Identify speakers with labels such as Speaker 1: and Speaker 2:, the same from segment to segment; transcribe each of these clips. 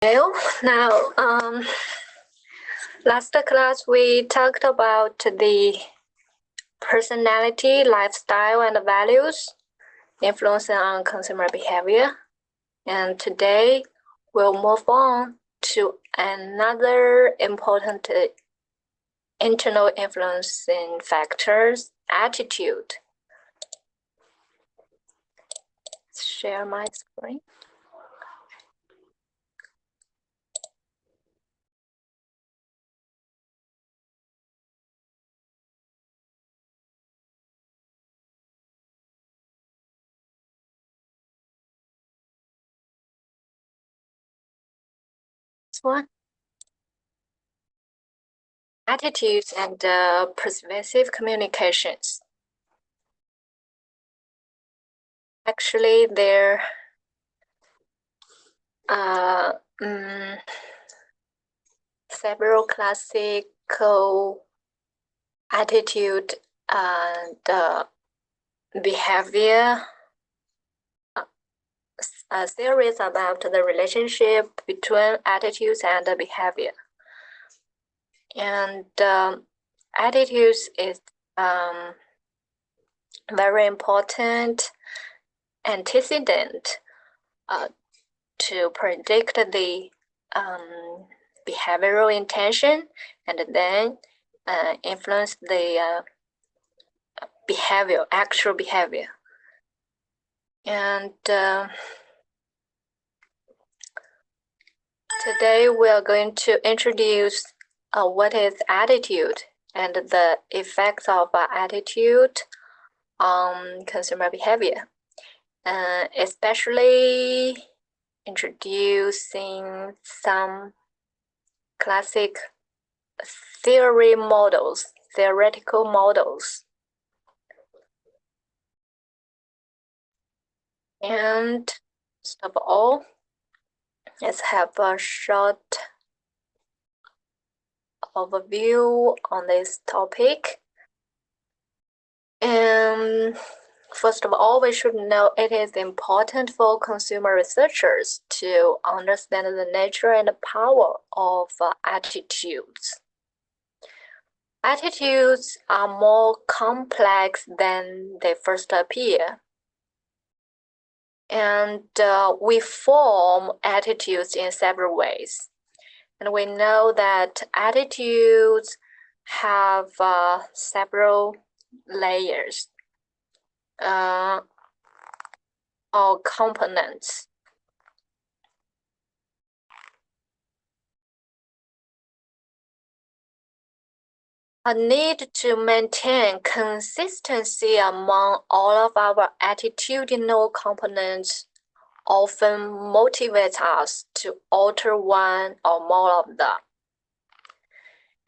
Speaker 1: Well, now, last class we talked about the personality, lifestyle, and values influencing on consumer behavior. And today we'll move on to another important internal influencing factors, attitude. Let's share my screen. One. Attitudes and persuasive communications. Actually, they're several classical attitude and behavior a series about the relationship between attitudes and behavior. And attitudes is very important antecedent to predict the behavioral intention and then influence the behavior, actual behavior. And today we are going to introduce what is attitude and the effects of attitude on consumer behavior, especially introducing some classic theoretical models. And first of all, let's have a short overview on this topic. And first of all, we should know it is important for consumer researchers to understand the nature and power of attitudes. Attitudes are more complex than they first appear. And we form attitudes in several ways. And we know that attitudes have several layers or components. A need to maintain consistency among all of our attitudinal components often motivates us to alter one or more of them.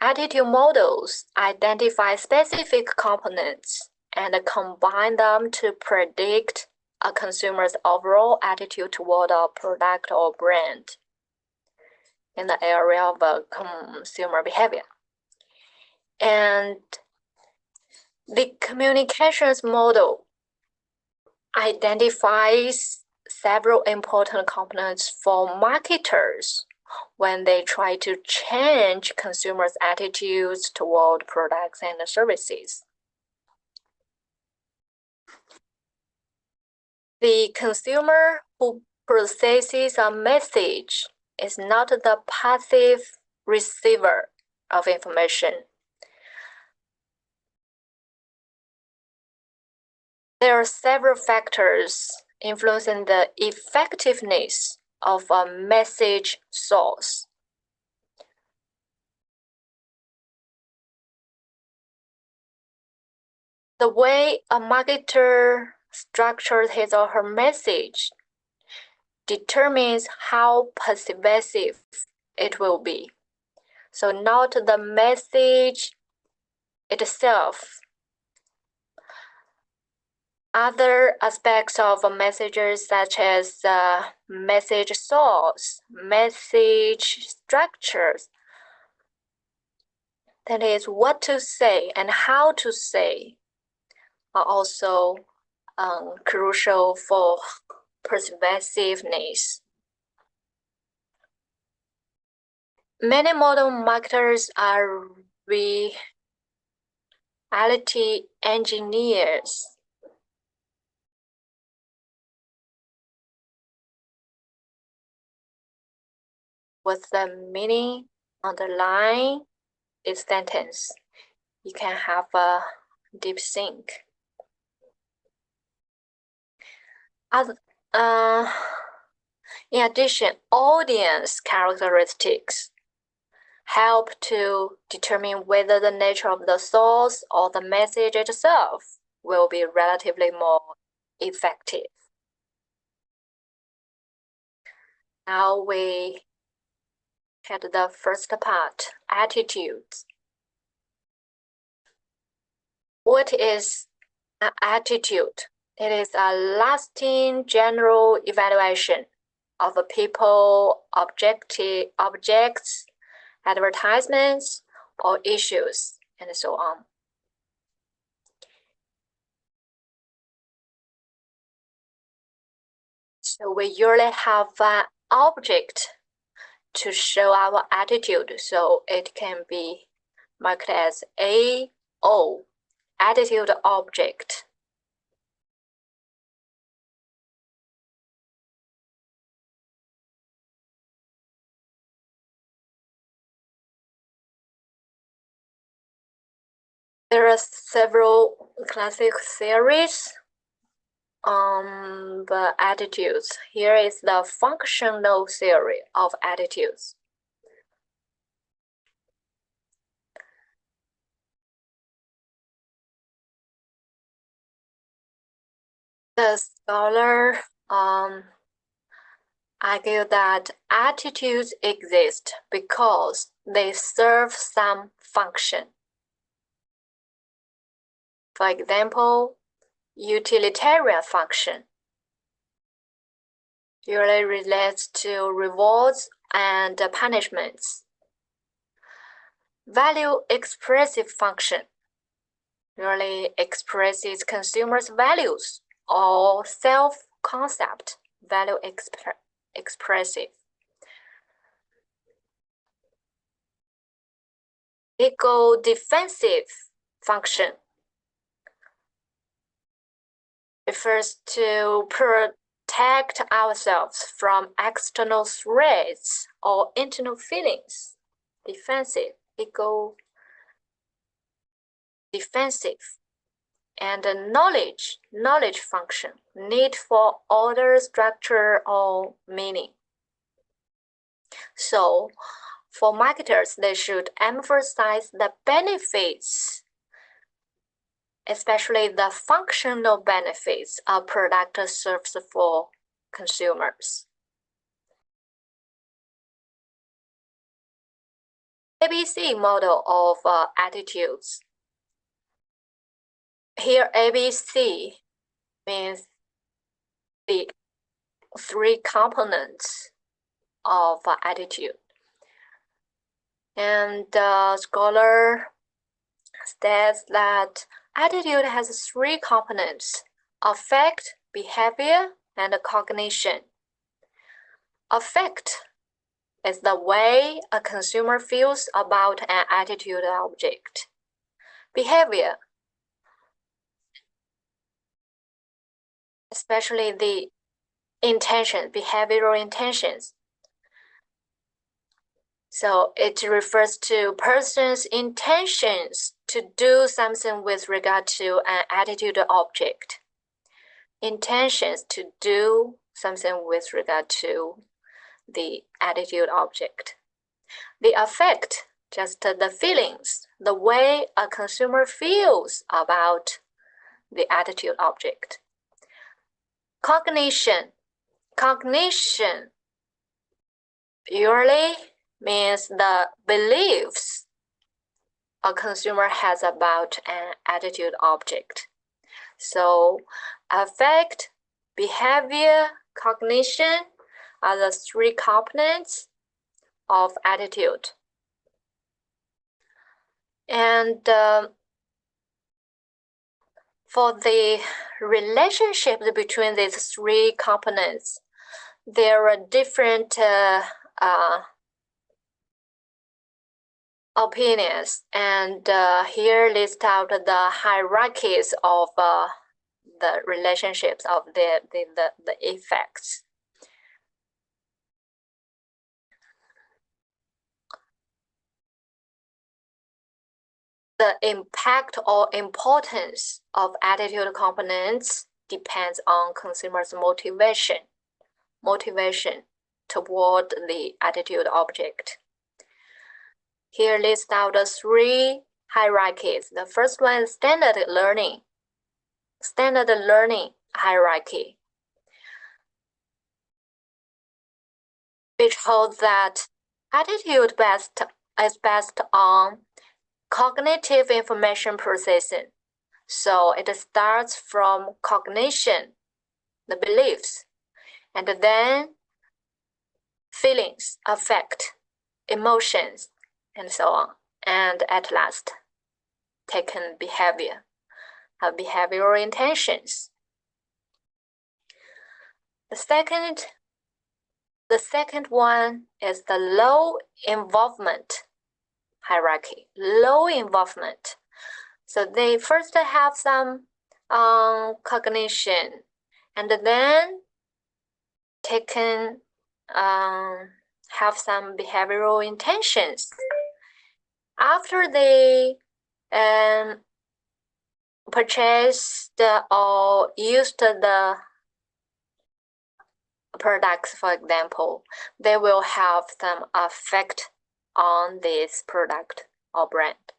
Speaker 1: Attitude models identify specific components and combine them to predict a consumer's overall attitude toward a product or brand in the area of consumer behavior. And the communications model identifies several important components for marketers when they try to change consumers' attitudes toward products and services. The consumer who processes a message is not the passive receiver of information. There are several factors influencing the effectiveness of a message source. The way a marketer structures his or her message determines how persuasive it will be. So not the message itself. Other aspects of messages such as message source, message structures, that is what to say and how to say, are also crucial for persuasiveness. Many modern marketers are reality engineers. What's the meaning underlying this sentence? You can have a deep think. In addition, audience characteristics help to determine whether the nature of the source or the message itself will be relatively more effective. Now we had the first part, attitudes. What is an attitude? It is a lasting general evaluation of a people, objects, advertisements, or issues, and so on. So we usually have an object to show our attitude, so it can be marked as AO, attitude object. There are several classic theories on the attitudes. Here is the functional theory of attitudes. The scholar argue that attitudes exist because they serve some function. For example, utilitarian function usually relates to rewards and punishments. Value expressive function usually expresses consumers' values or self-concept, value expressive. Ego defensive function refers to protect ourselves from external threats or internal feelings. Defensive, ego defensive. And the knowledge function, need for order, structure, or meaning. So for marketers, they should emphasize the benefits, especially the functional benefits a product serves for consumers. ABC model of attitudes. Here, ABC means the three components of attitude. And the scholar says that attitude has three components: affect, behavior, and cognition. Affect is the way a consumer feels about an attitude object. Behavior, especially the intention, behavioral intentions. So it refers to person's intentions to do something with regard to an attitude object. Intentions to do something with regard to the attitude object. The affect, just the feelings, the way a consumer feels about the attitude object. Cognition usually means the beliefs a consumer has about an attitude object. So affect, behavior, cognition are the three components of attitude. And for the relationships between these three components, there are different opinions, and here list out the hierarchies of the relationships of the effects. The impact or importance of attitude components depends on consumers' motivation toward the attitude object. Here list out the 3 hierarchies. The first one is standard learning hierarchy, which holds that attitude is based on cognitive information processing. So it starts from cognition, the beliefs, and then feelings, affect, emotions, and so on. And at last, taken behavior, behavioral intentions. The second one is the low involvement hierarchy, low involvement. So they first have some cognition, and then have some behavioral intentions. After they purchased or used the products, for example, they will have some effect on this product or brand.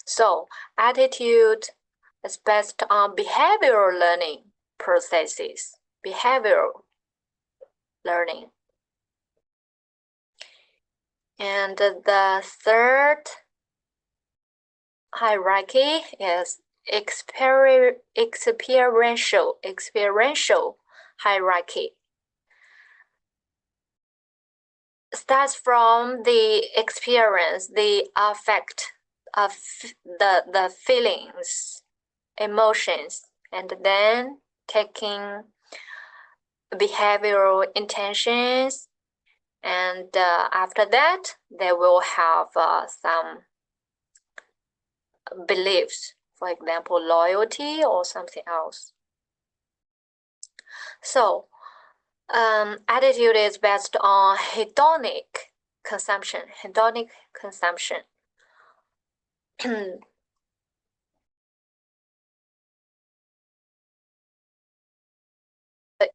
Speaker 1: So attitude is based on behavioral learning processes, behavioral learning. And the third hierarchy is experiential hierarchy. Starts from the experience, the affect of the feelings, emotions, and then taking behavioral intentions, and after that they will have some beliefs, for example, loyalty or something else. So attitude is based on hedonic consumption.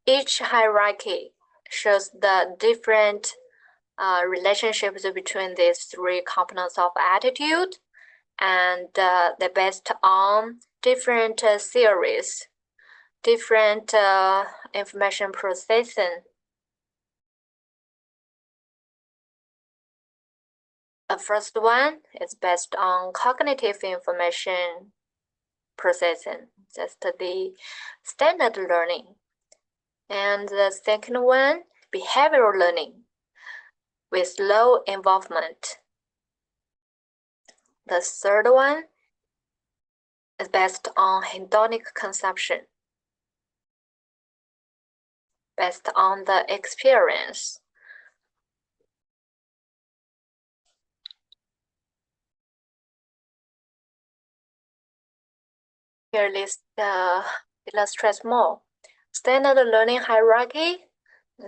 Speaker 1: Each hierarchy shows the different relationships between these 3 components of attitude, and they're based on different theories, different information processing. The first one is based on cognitive information processing, just the standard learning. And the second one, behavioral learning with low involvement. The third one is based on hedonic consumption, based on the experience. Here list illustrates more. Standard learning hierarchy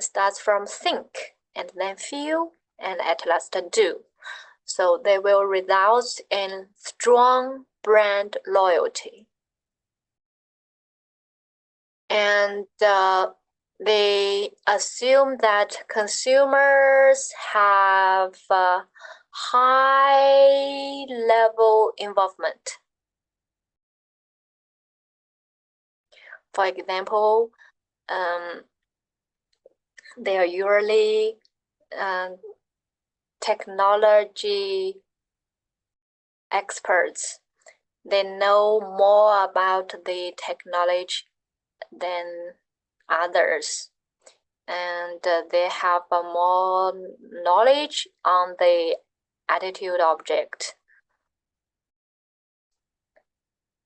Speaker 1: starts from think, and then feel, and at last do. So they will result in strong brand loyalty. And they assume that consumers have high level involvement. For example, they are usually technology experts. They know more about the technology than others, and they have more knowledge on the attitude object.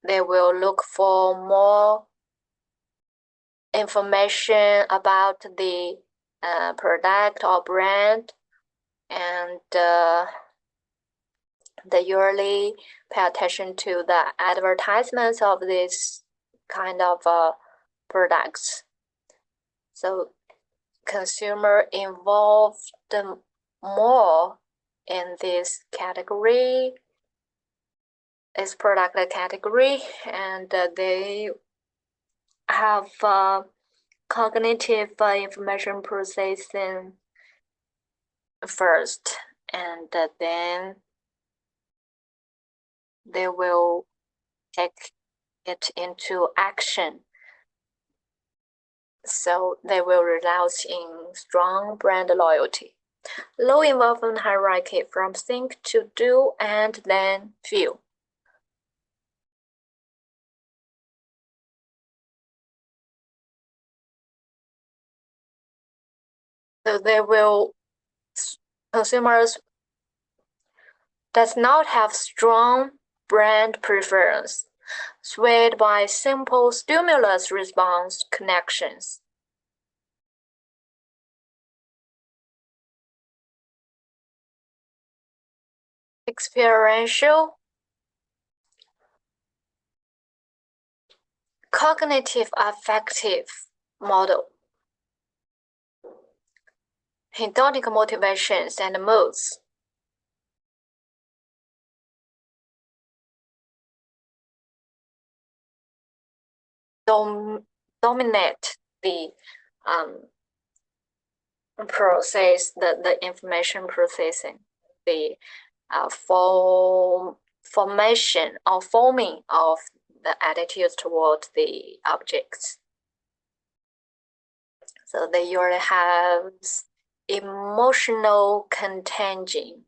Speaker 1: They will look for more information about the product or brand, and they usually pay attention to the advertisements of this kind of products. So consumer involved more in this category, this product category, and they have cognitive information processing first, and then they will take it into action. So they will result in strong brand loyalty. Low involvement hierarchy from think to do and then feel. So consumers does not have strong brand preference, swayed by simple stimulus response connections. Experiential, cognitive affective model. Hedonic motivations and moods. Dominate the process, the information processing, the formation or forming of the attitudes toward the objects. So they usually have emotional contagion.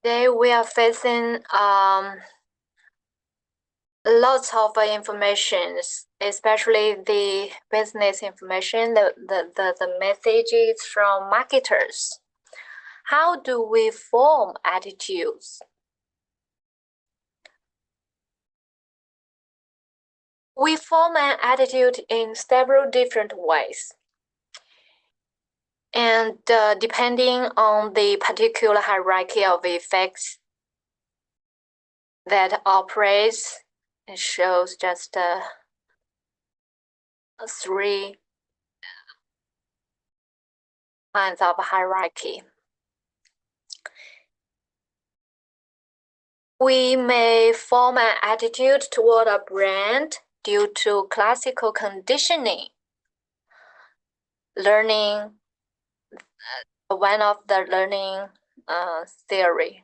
Speaker 1: Today we are facing lots of information, especially the business information, the messages from marketers. How do we form attitudes? We form an attitude in several different ways. And depending on the particular hierarchy of effects that operates, it shows just 3 kinds of hierarchy. We may form an attitude toward a brand due to classical conditioning, learning, one of the learning theory.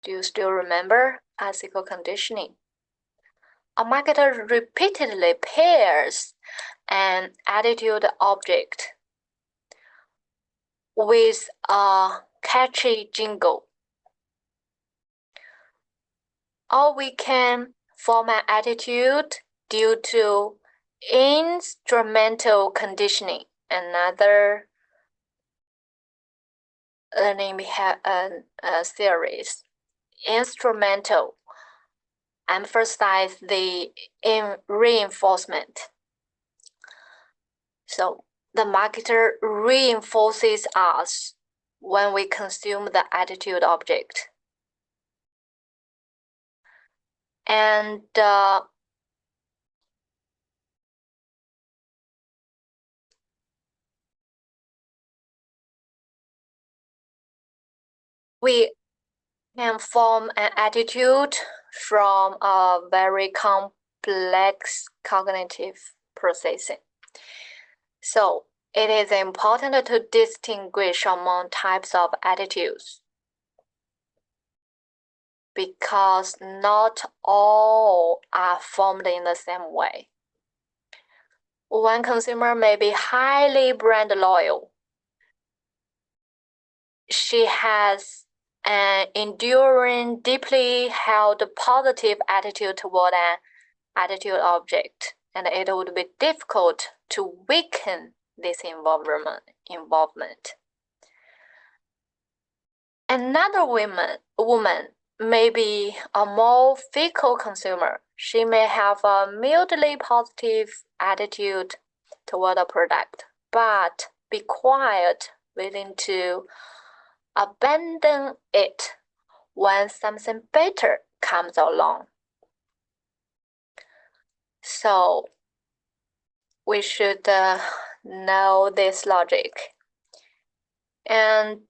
Speaker 1: Do you still remember classical conditioning? A marketer repeatedly pairs an attitude object with a catchy jingle. Or we can form an attitude due to instrumental conditioning, another learning series. Instrumental emphasize the reinforcement. So the marketer reinforces us when we consume the attitude object. And we can form an attitude from a very complex cognitive processing. So it is important to distinguish among types of attitudes, because not all are formed in the same way. One consumer may be highly brand loyal. She has an enduring, deeply held positive attitude toward an attitude object, and it would be difficult to weaken this involvement. Another woman may be a more fickle consumer. She may have a mildly positive attitude toward a product, but be quiet, willing to abandon it when something better comes along. So we should know this logic. And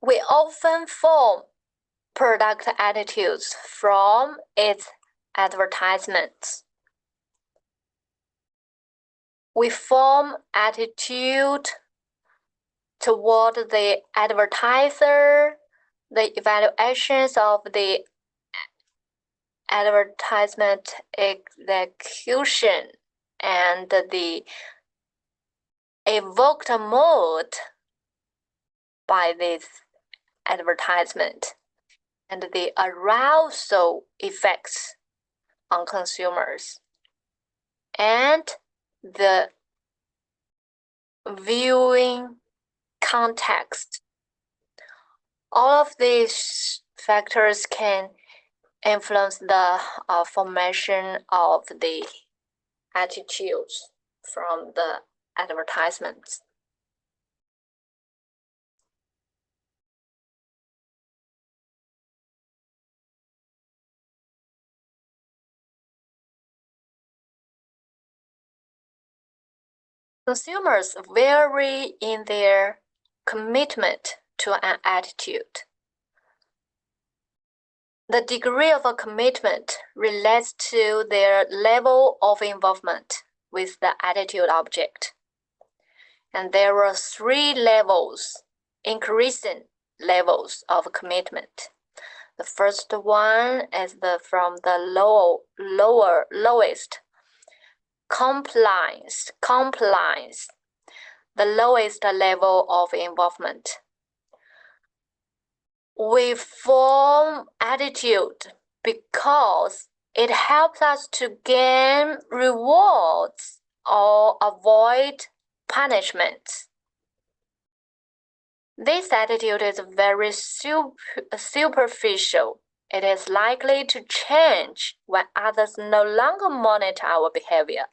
Speaker 1: we often form product attitudes from its advertisements. We form attitude toward the advertiser, the evaluations of the advertisement execution, and the evoked mood by this advertisement, and the arousal effects on consumers, and the viewing context. All of these factors can influence the formation of the attitudes from the advertisements. Consumers vary in their commitment to an attitude. The degree of a commitment relates to their level of involvement with the attitude object. And there are 3 levels, increasing levels of commitment. The first one is from the lowest, compliance, the lowest level of involvement. We form attitude because it helps us to gain rewards or avoid punishments. This attitude is very superficial. It is likely to change when others no longer monitor our behavior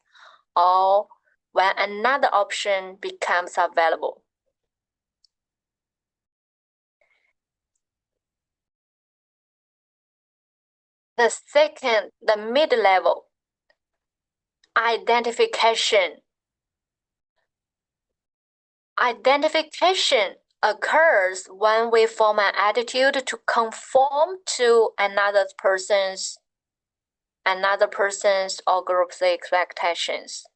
Speaker 1: or when another option becomes available. The second, the mid-level, identification. Identification occurs when we form an attitude to conform to another person's or group's expectations.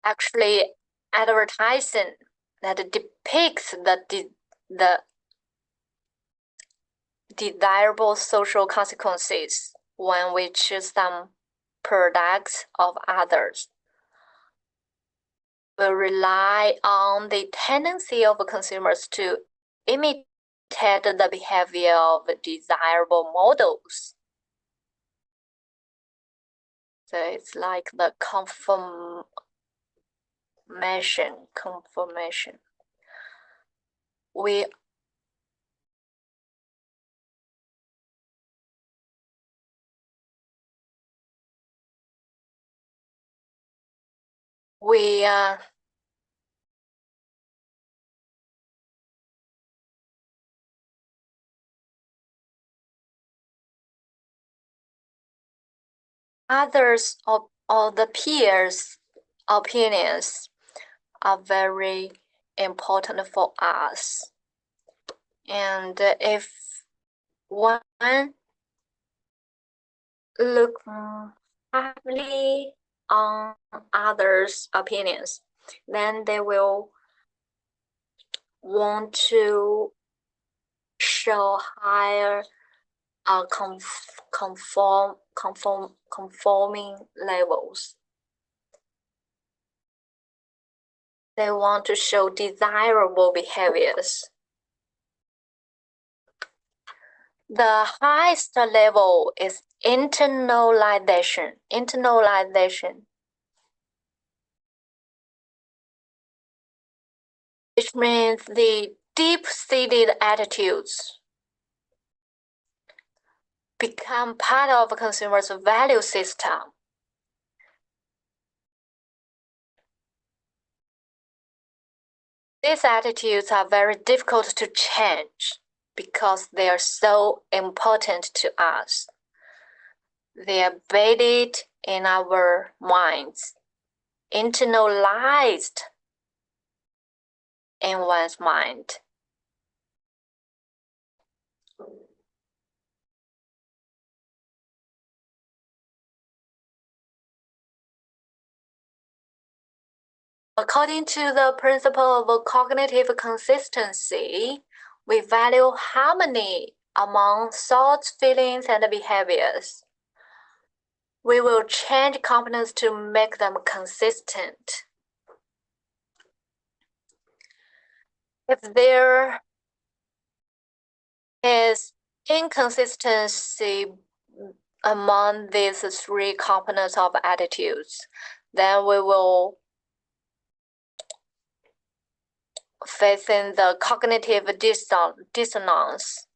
Speaker 1: Actually, advertising that depicts the desirable social consequences when we choose some products of others will rely on the tendency of consumers to imitate the behavior of desirable models. So it's like the confirmation. Others or the peers' opinions are very important for us. And if one look heavily on others' opinions, then they will want to show higher conforming levels. They want to show desirable behaviors. The highest level is internalization, which means the deep-seated attitudes become part of a consumer's value system. These attitudes are very difficult to change because they are so important to us. They are embedded in our minds, internalized in one's mind. According to the principle of cognitive consistency, we value harmony among thoughts, feelings, and behaviors. We will change components to make them consistent. If there is inconsistency among these three components of attitudes, then we will facing the cognitive dissonance.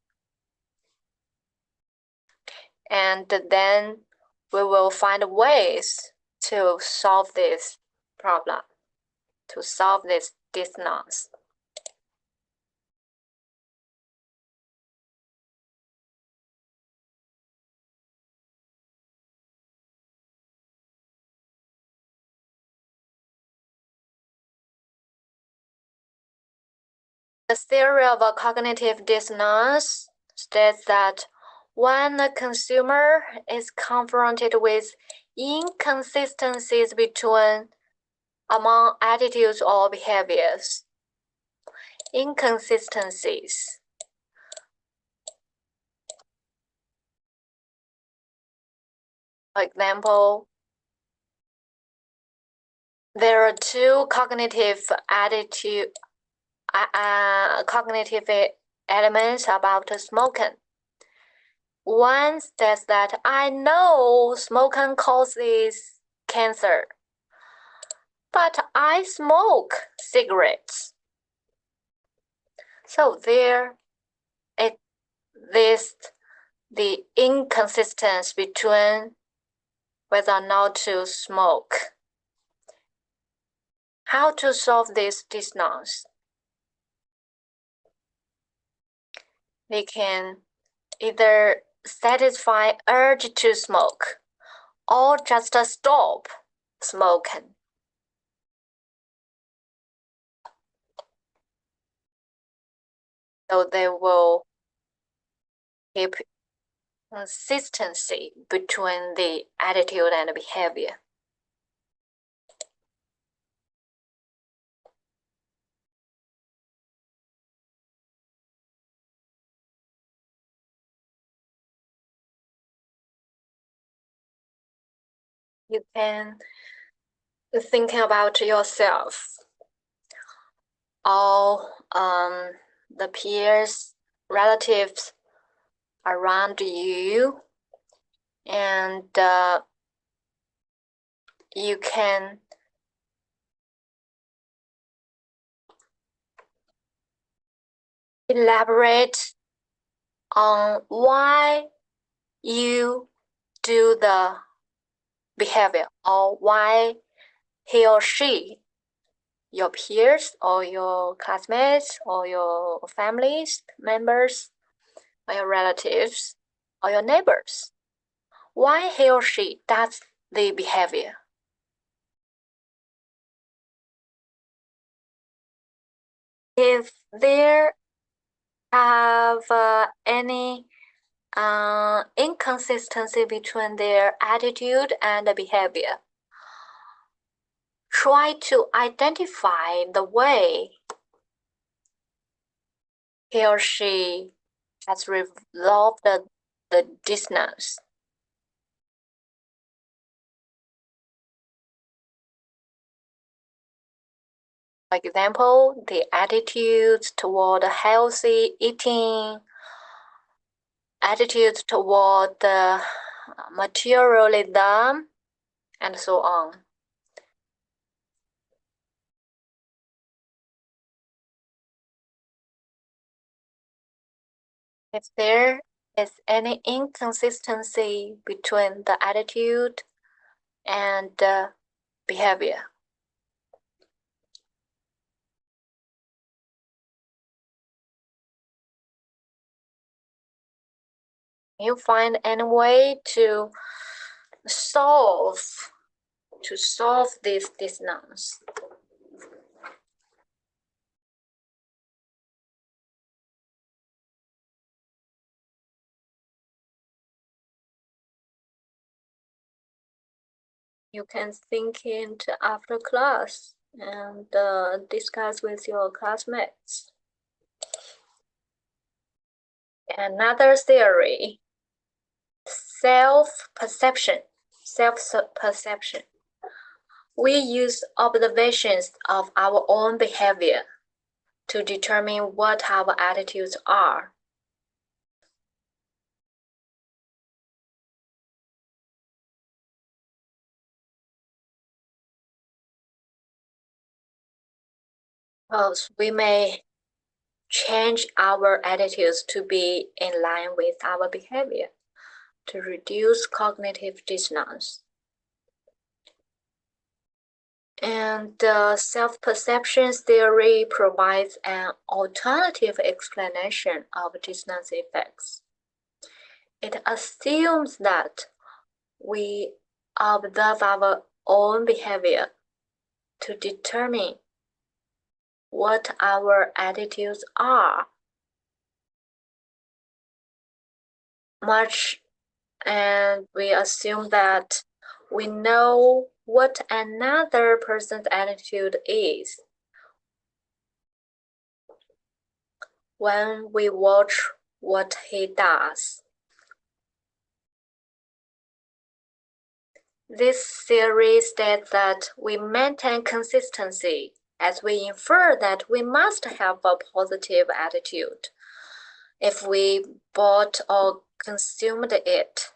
Speaker 1: And then we will find ways to solve this problem, to solve this dissonance. The theory of a cognitive dissonance states that when a consumer is confronted with inconsistencies among attitudes or behaviors, inconsistencies, for example, there are two cognitive elements about smoking. One says that I know smoking causes cancer, but I smoke cigarettes. So there exists the inconsistency between whether or not to smoke. How to solve this dissonance? We can either satisfy urge to smoke or just stop smoking. So they will keep consistency between the attitude and behavior. You can think about yourself, all the peers, relatives around you, and you can elaborate on why you do the behavior or why he or she, your peers or your classmates or your families members or your relatives or your neighbors, why he or she does the behavior. If there have any inconsistency between their attitude and behavior, try to identify the way he or she has resolved the dissonance. For example, the attitudes toward healthy eating attitude toward the materialism, and so on. If there is any inconsistency between the attitude and the behavior, you find any way to solve this dissonance? You can think into after class and discuss with your classmates. Another theory, self-perception. We use observations of our own behavior to determine what our attitudes are. Thus, we may change our attitudes to be in line with our behavior to reduce cognitive dissonance. And the self-perception theory provides an alternative explanation of dissonance effects. It assumes that we observe our own behavior to determine what our attitudes are. And we assume that we know what another person's attitude is when we watch what he does. This theory states that we maintain consistency as we infer that we must have a positive attitude if we bought or consumed it.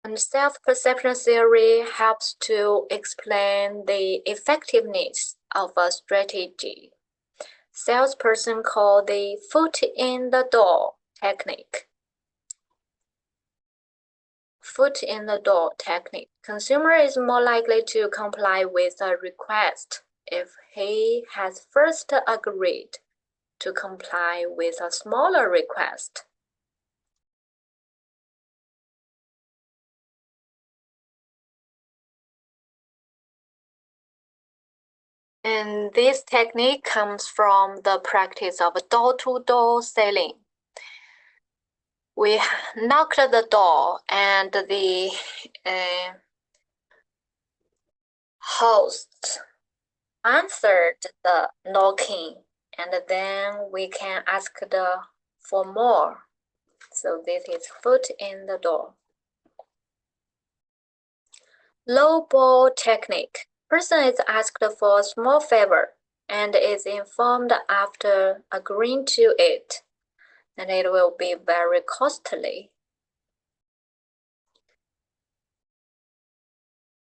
Speaker 1: And self-perception theory helps to explain the effectiveness of a strategy. Salesperson call the foot in the door technique. Foot in the door technique. Consumer is more likely to comply with a request if he has first agreed to comply with a smaller request. And this technique comes from the practice of door-to-door selling. We knocked the door and the host answered the knocking, and then we can ask for more. So this is foot in the door. Low ball technique. Person is asked for a small favor and is informed after agreeing to it, and it will be very costly.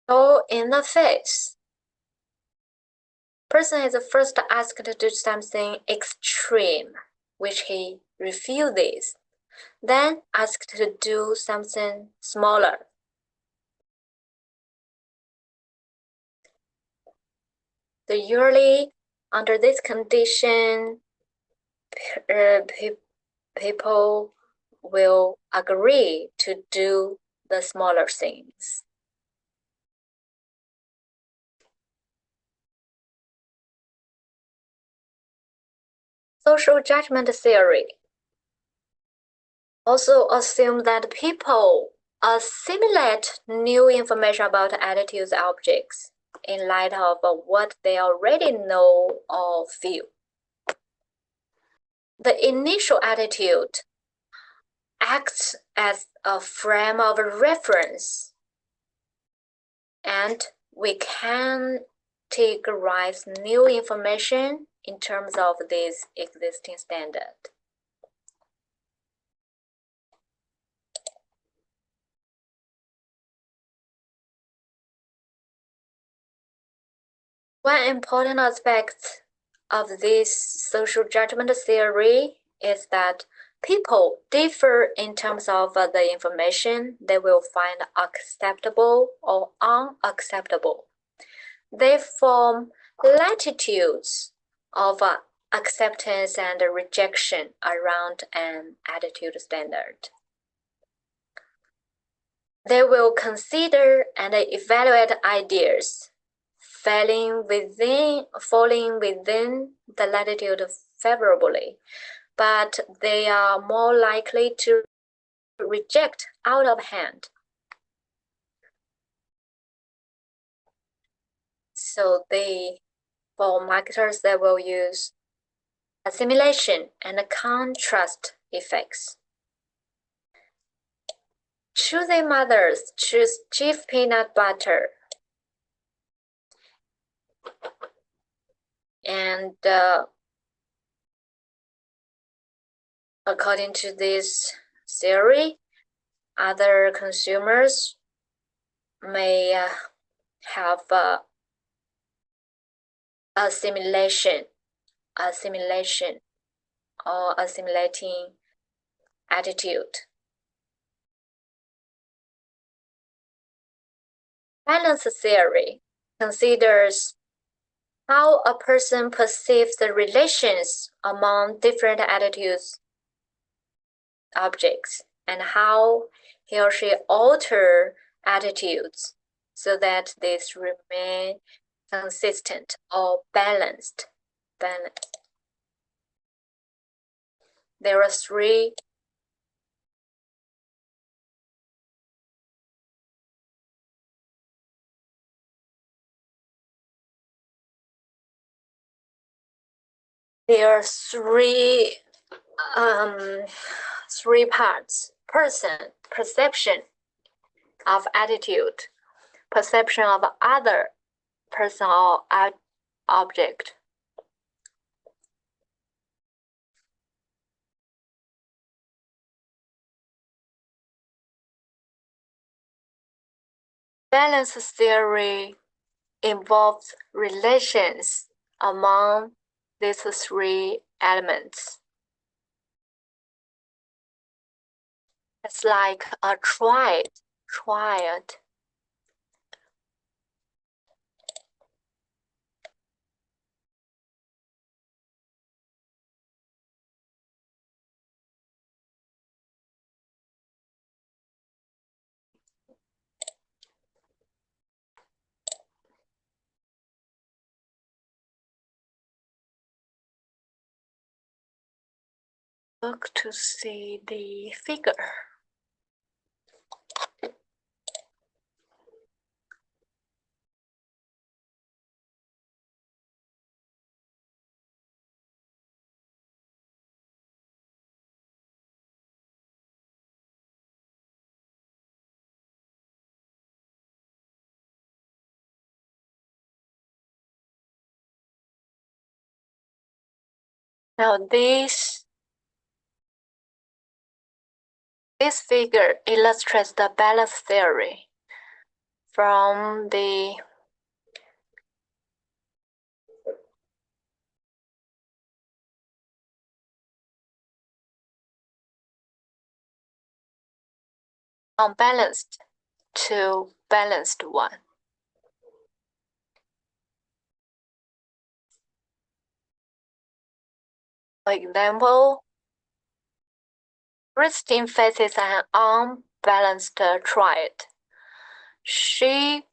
Speaker 1: So in the face. Person is first asked to do something extreme, which he refuses, then asked to do something smaller. So usually, under this condition, people will agree to do the smaller things. Social judgment theory also assumes that people assimilate new information about attitudes objects in light of what they already know or feel. The initial attitude acts as a frame of reference, and we can categorize new information in terms of this existing standard. One important aspect of this social judgment theory is that people differ in terms of the information they will find acceptable or unacceptable. They form latitudes of acceptance and rejection around an attitude standard. They will consider and evaluate ideas falling within the latitude favorably, but they are more likely to reject out of hand. So for marketers, they will use assimilation and contrast effects. Choosy mothers choose Jif peanut butter. And according to this theory, other consumers may have assimilation or assimilating attitude. Balance theory considers how a person perceives the relations among different attitudes objects and how he or she alter attitudes so that these remain consistent or balanced. There are three parts: perception of attitude, perception of other person or object. Balance theory involves relations among these three elements. It's like a triad. Look to see the figure. Now this figure illustrates the balance theory from the unbalanced to balanced one. For example, Christine faces an unbalanced triad. She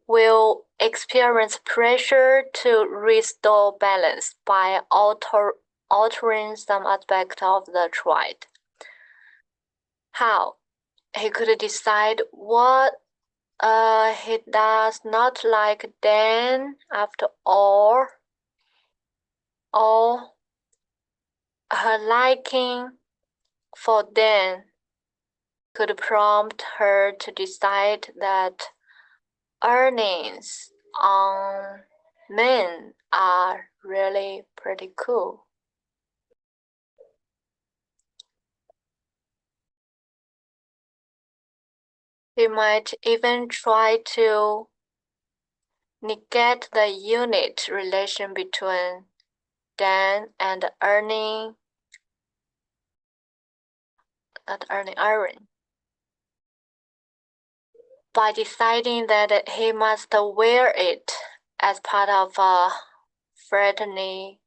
Speaker 1: will experience pressure to restore balance by altering some aspect of the triad. How? He could decide what he does not like, then after all her liking for Dan could prompt her to decide that earnings on men are really pretty cool. He might even try to negate the unit relation between Dan and Erin, by deciding that he must wear it as part of a fraternity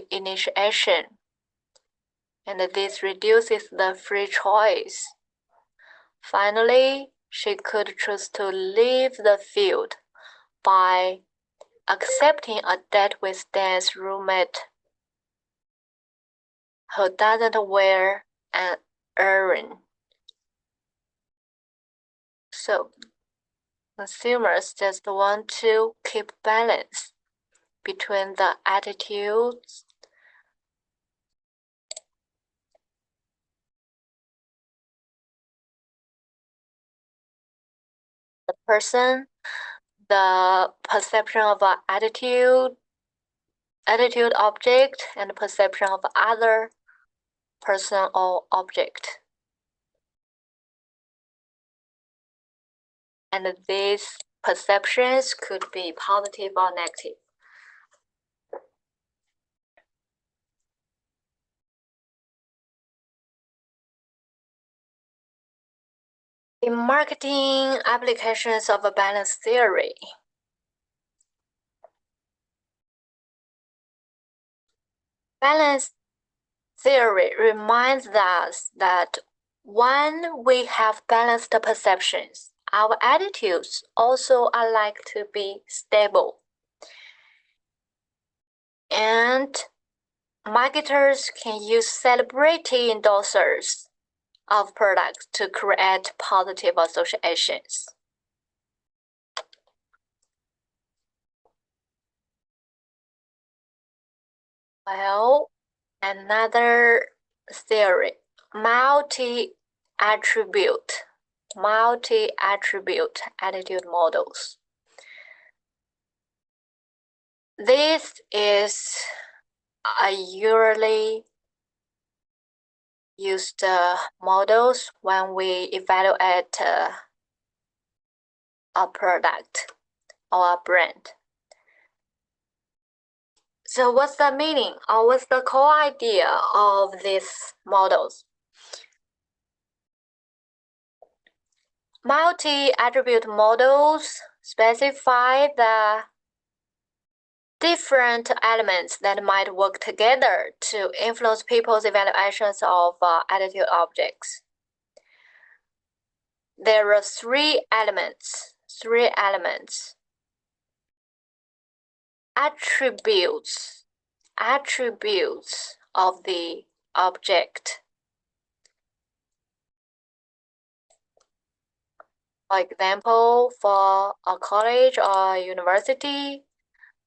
Speaker 1: initiation, and this reduces the free choice. Finally, she could choose to leave the field by accepting a date with Dan's roommate who doesn't wear an earring. So, consumers just want to keep balance between the attitudes the person, the perception of an attitude object, and perception of other person or object. And these perceptions could be positive or negative. In marketing applications of a balance theory, balance theory reminds us that when we have balanced perceptions, our attitudes also are like to be stable. And marketers can use celebrity endorsers of products to create positive associations. Well, another theory, multi-attribute attitude models. This is a usually used models when we evaluate a product or a brand. So what's the meaning or what's the core idea of these models? Multi-attribute models specify the different elements that might work together to influence people's evaluations of attitude objects. There are three elements, attributes of the object. For example, for a college or university,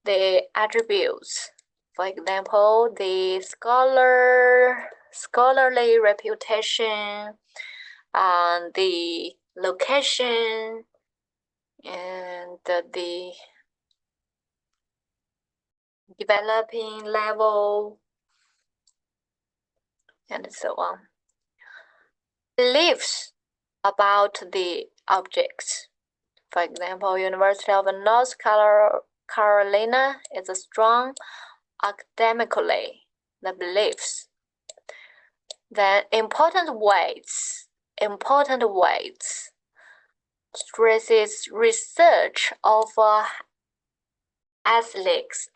Speaker 1: the attributes, for example, the scholarly reputation, the location, and the developing level, and so on. Beliefs about the objects. For example, University of North Carolina is strong academically, the beliefs. Then important weights stresses research of athletics.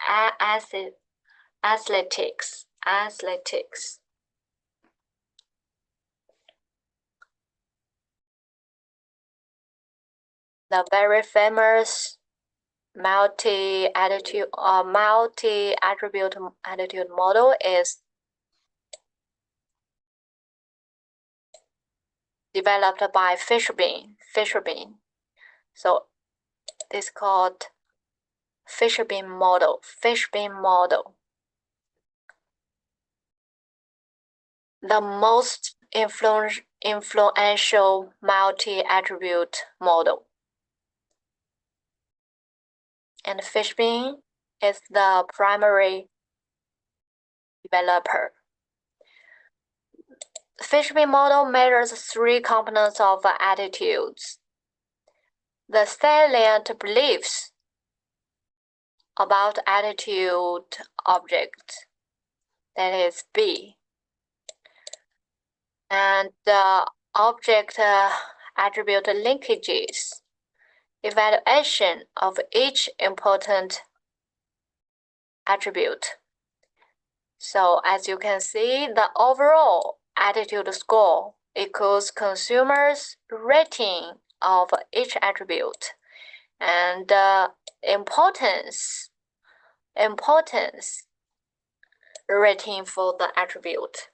Speaker 1: The very famous multi-attribute attitude model is developed by Fisherbean. So this is called Fisherbean model. the most influential multi-attribute model. And Fishbein is the primary developer. The Fishbein model measures 3 components of attitudes. The salient beliefs about attitude object, that is B, and the object attribute linkages, evaluation of each important attribute. So as you can see, the overall attitude score equals consumers' rating of each attribute, and importance rating for the attribute.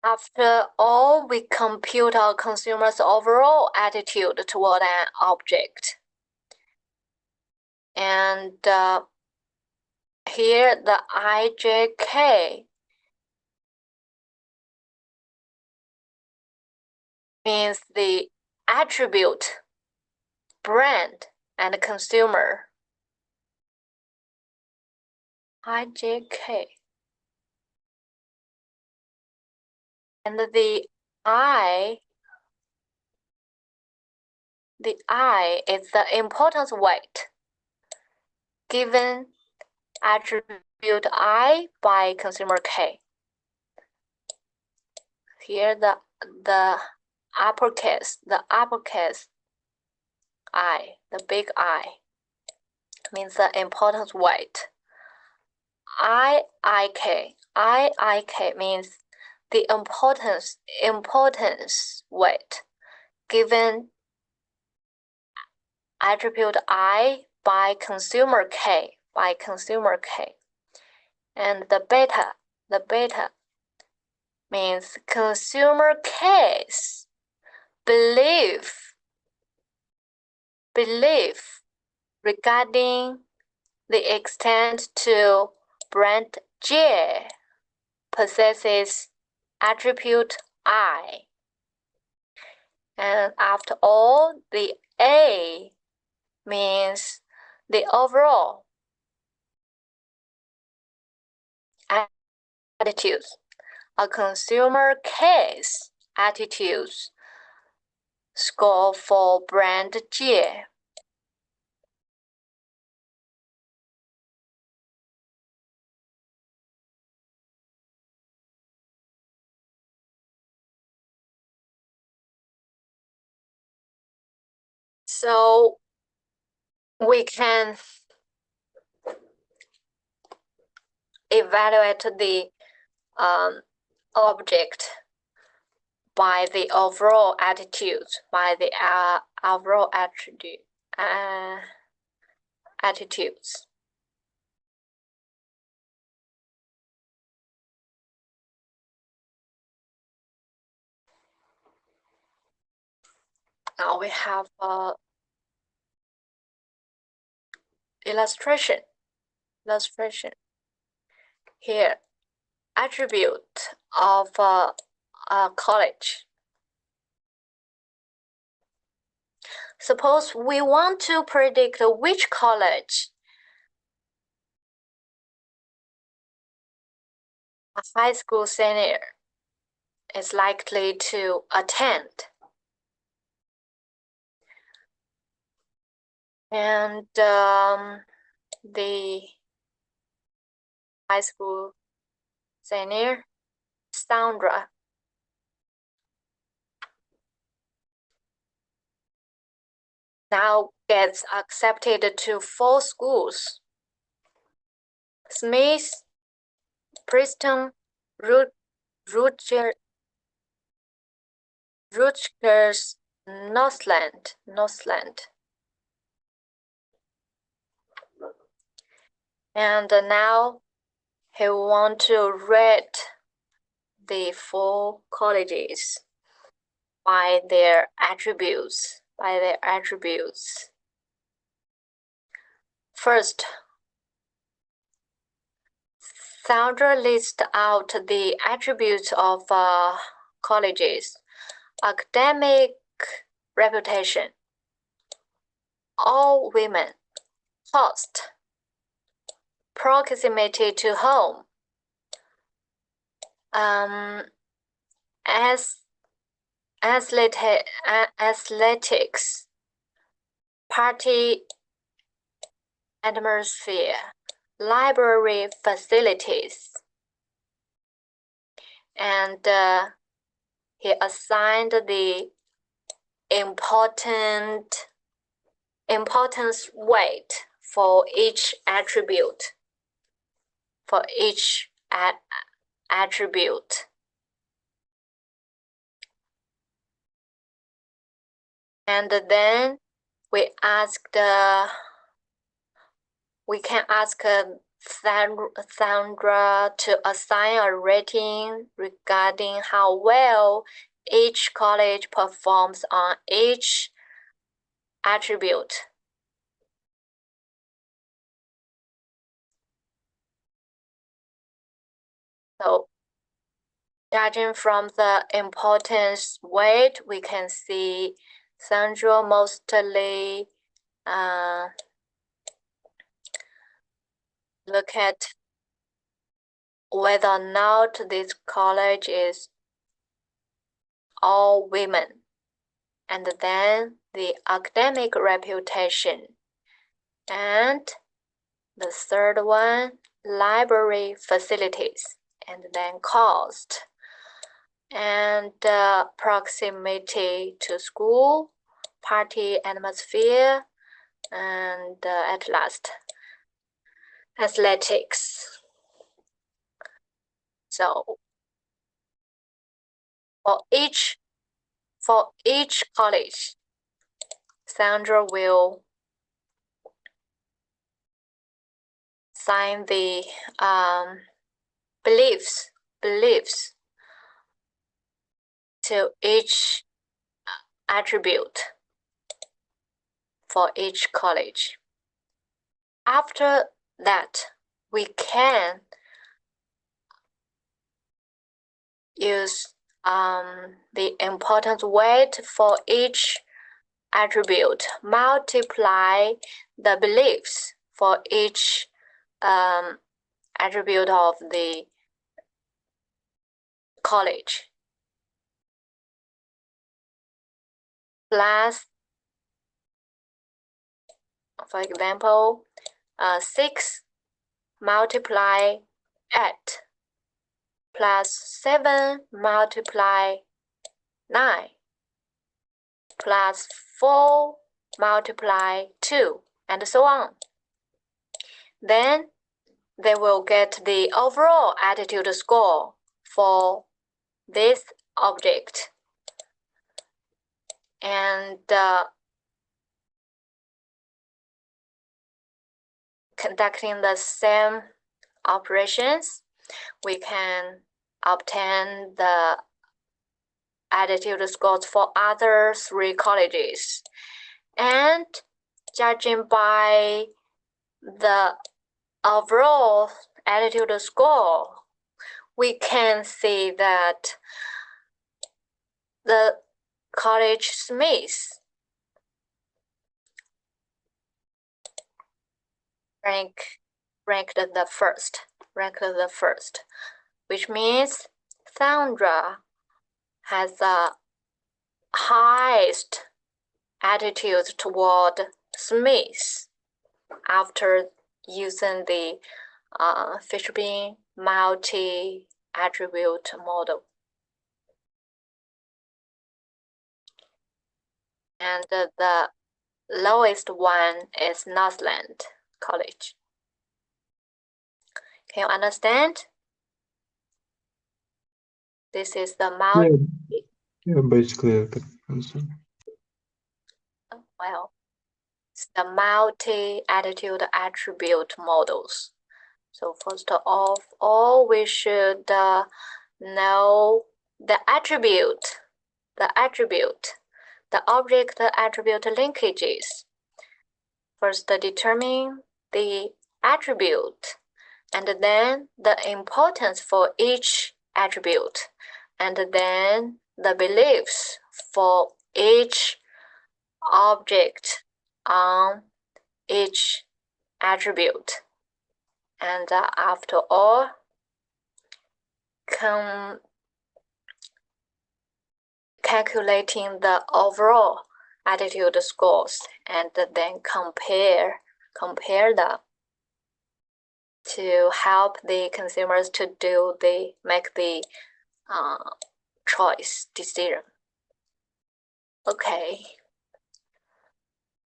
Speaker 1: After all, we compute our consumer's overall attitude toward an object. And here the IJK means the attribute, brand, and consumer. IJK. And the I is the importance weight given attribute I by consumer K. Here the uppercase I, the big I, means the importance weight. IIK means the importance weight given attribute I by consumer K, and the beta means consumer K's belief regarding the extent to brand J possesses attribute I. And after all, the A means the overall attitudes. A consumer K's attitudes score for brand J. So we can evaluate the object by the overall attitude, by the overall attitudes. Now we have illustration. Here, attribute of a college. Suppose we want to predict which college a high school senior is likely to attend. And the high school senior, Sandra, now gets accepted to 4 schools: Smith, Princeton, Rutgers, Northland. And now he wants to rate the four colleges by their attributes. First, Sandra lists out the attributes of colleges: academic reputation, all women, cost, proximity to home, athletics, party atmosphere, library facilities, and he assigned the importance weight for each attribute. And then we can ask Sandra to assign a rating regarding how well each college performs on each attribute. So, judging from the importance weight, we can see Sandra mostly look at whether or not this college is all women, and then the academic reputation, and the third one, library facilities, and then cost, and proximity to school, party atmosphere, and at last, athletics. So for each college, Sandra will assign the beliefs to each attribute for each college. After that, we can use the importance weight for each attribute, multiply the beliefs for each attribute of the college, plus, for example, 6 multiply 8 plus 7 multiply 9 plus 4 multiply 2, and so on. Then they will get the overall attitude score for this object. And conducting the same operations, we can obtain the attitude scores for other 3 colleges. And judging by the overall attitude score, we can see that the college Smith ranked the first, which means Sandra has the highest attitude toward Smith after using the Fishbein multi-attribute model. And the lowest one is Northland College. Can you understand? This is the multi.
Speaker 2: Yeah, basically I can answer.
Speaker 1: Well, it's the multi-attitude attribute models. So first of all, we should know the attribute, the object attribute linkages. First, determine the attribute, and then the importance for each attribute, and then the beliefs for each object on each attribute. And after all, calculating the overall attitude scores, and then compare them to help the consumers to make the choice decision. Okay.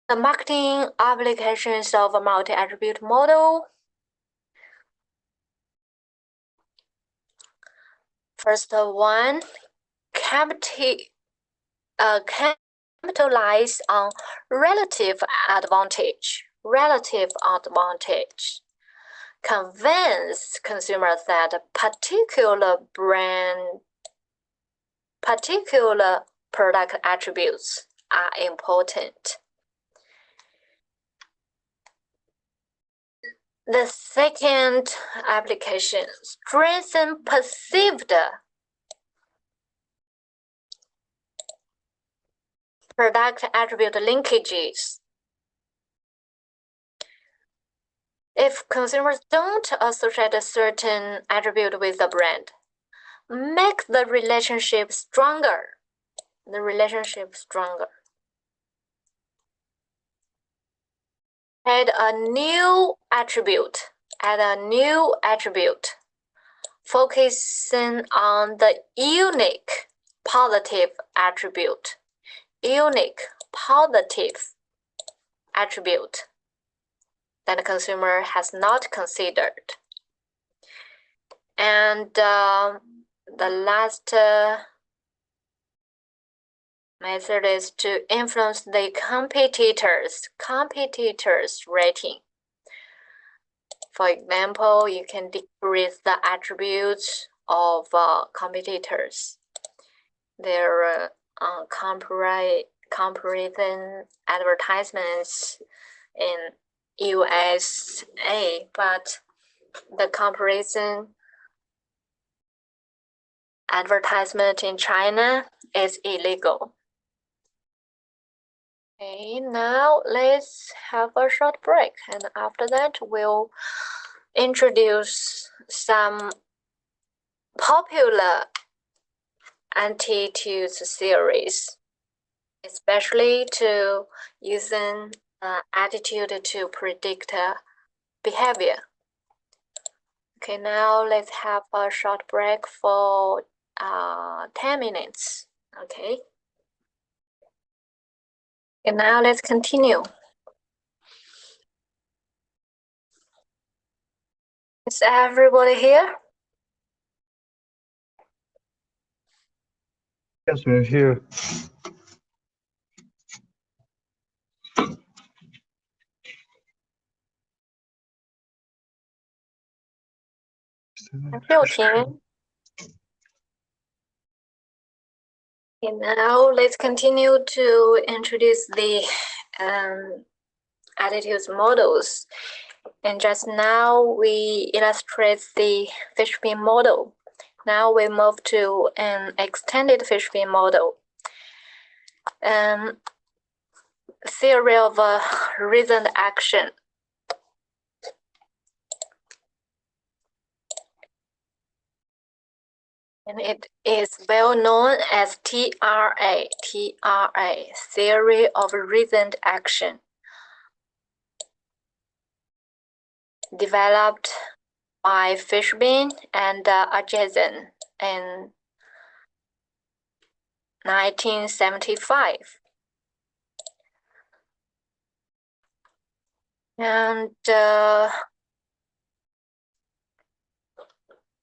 Speaker 1: The marketing applications of a multi-attribute model. First one, capitalize on relative advantage. Convince consumers that particular product attributes are important. The second application, strengthen perceived product attribute linkages. If consumers don't associate a certain attribute with the brand, make the relationship stronger. Add a new attribute. Focusing on the unique positive attribute that the consumer has not considered. And the last method is to influence the competitors' rating. For example, you can decrease the attributes of competitors. Their comparison advertisements in USA, but the comparison advertisement in China is illegal. Okay, now let's have a short break, and after that we'll introduce some popular attitudes series, especially to using attitude to predict behavior. Okay, now let's have a short break for 10 minutes. Okay. And now let's continue. Is everybody here?
Speaker 2: Yes, we're here.
Speaker 1: Okay, now let's continue to introduce the attitudes models. And just now we illustrate the fishbean model. Now we move to an extended fishbean model. Theory of reasoned action. And it is well known as TRA, Theory of Reasoned Action, developed by Fishbein and Ajazan in 1975. And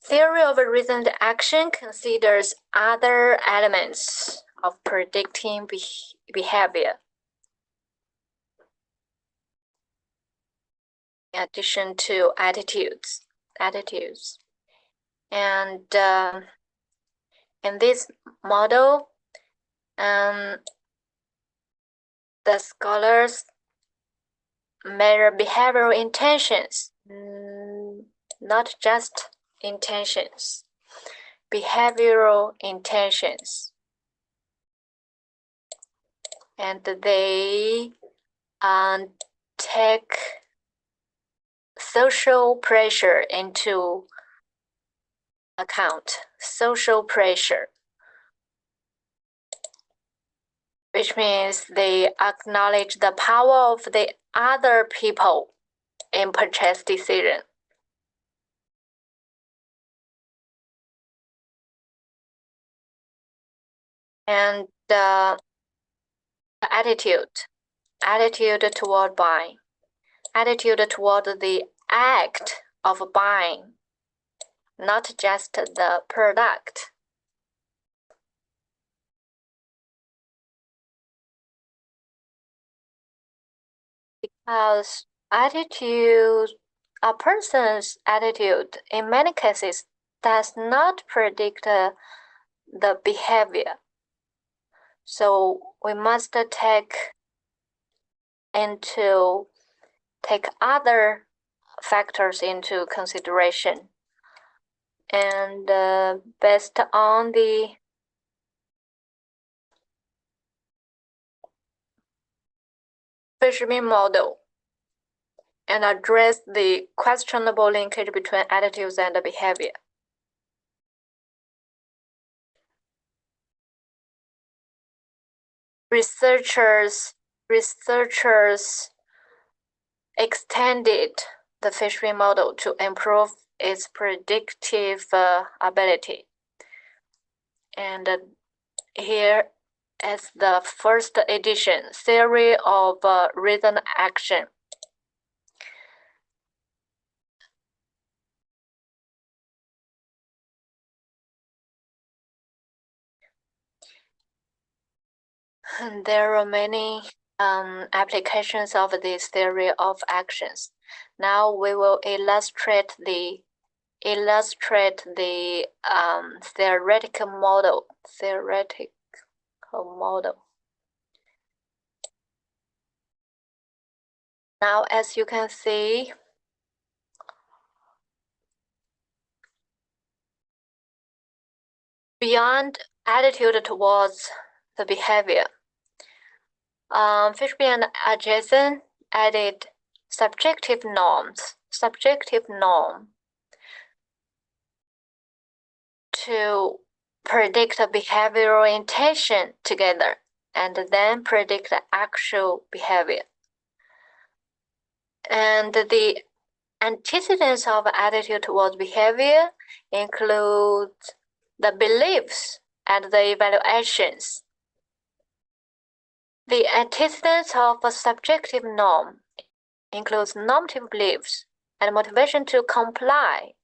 Speaker 1: theory of reasoned action considers other elements of predicting behavior, in addition to attitudes. And In this model, the scholars measure behavioral intentions, not just intentions, behavioral intentions. And they take social pressure into account. Social pressure, which means they acknowledge the power of the other people in purchase decision. And the attitude toward buying, attitude toward the act of buying, not just the product. Because a person's attitude in many cases does not predict the behavior. So we must take other factors into consideration. And based on the Fishman model, and address the questionable linkage between attitudes and behavior. Researchers extended the Fishman model to improve its predictive ability. And here is the first edition, Theory of Reason Action. And there are many applications of this theory of actions. Now we will illustrate the theoretical model. Now, as you can see, beyond attitude towards the behavior, Fishman and adjacent added subjective norm to predict a behavioral intention together and then predict the actual behavior. And the antecedents of attitude towards behavior include the beliefs and the evaluations. The antecedents of a subjective norm includes normative beliefs and motivation to comply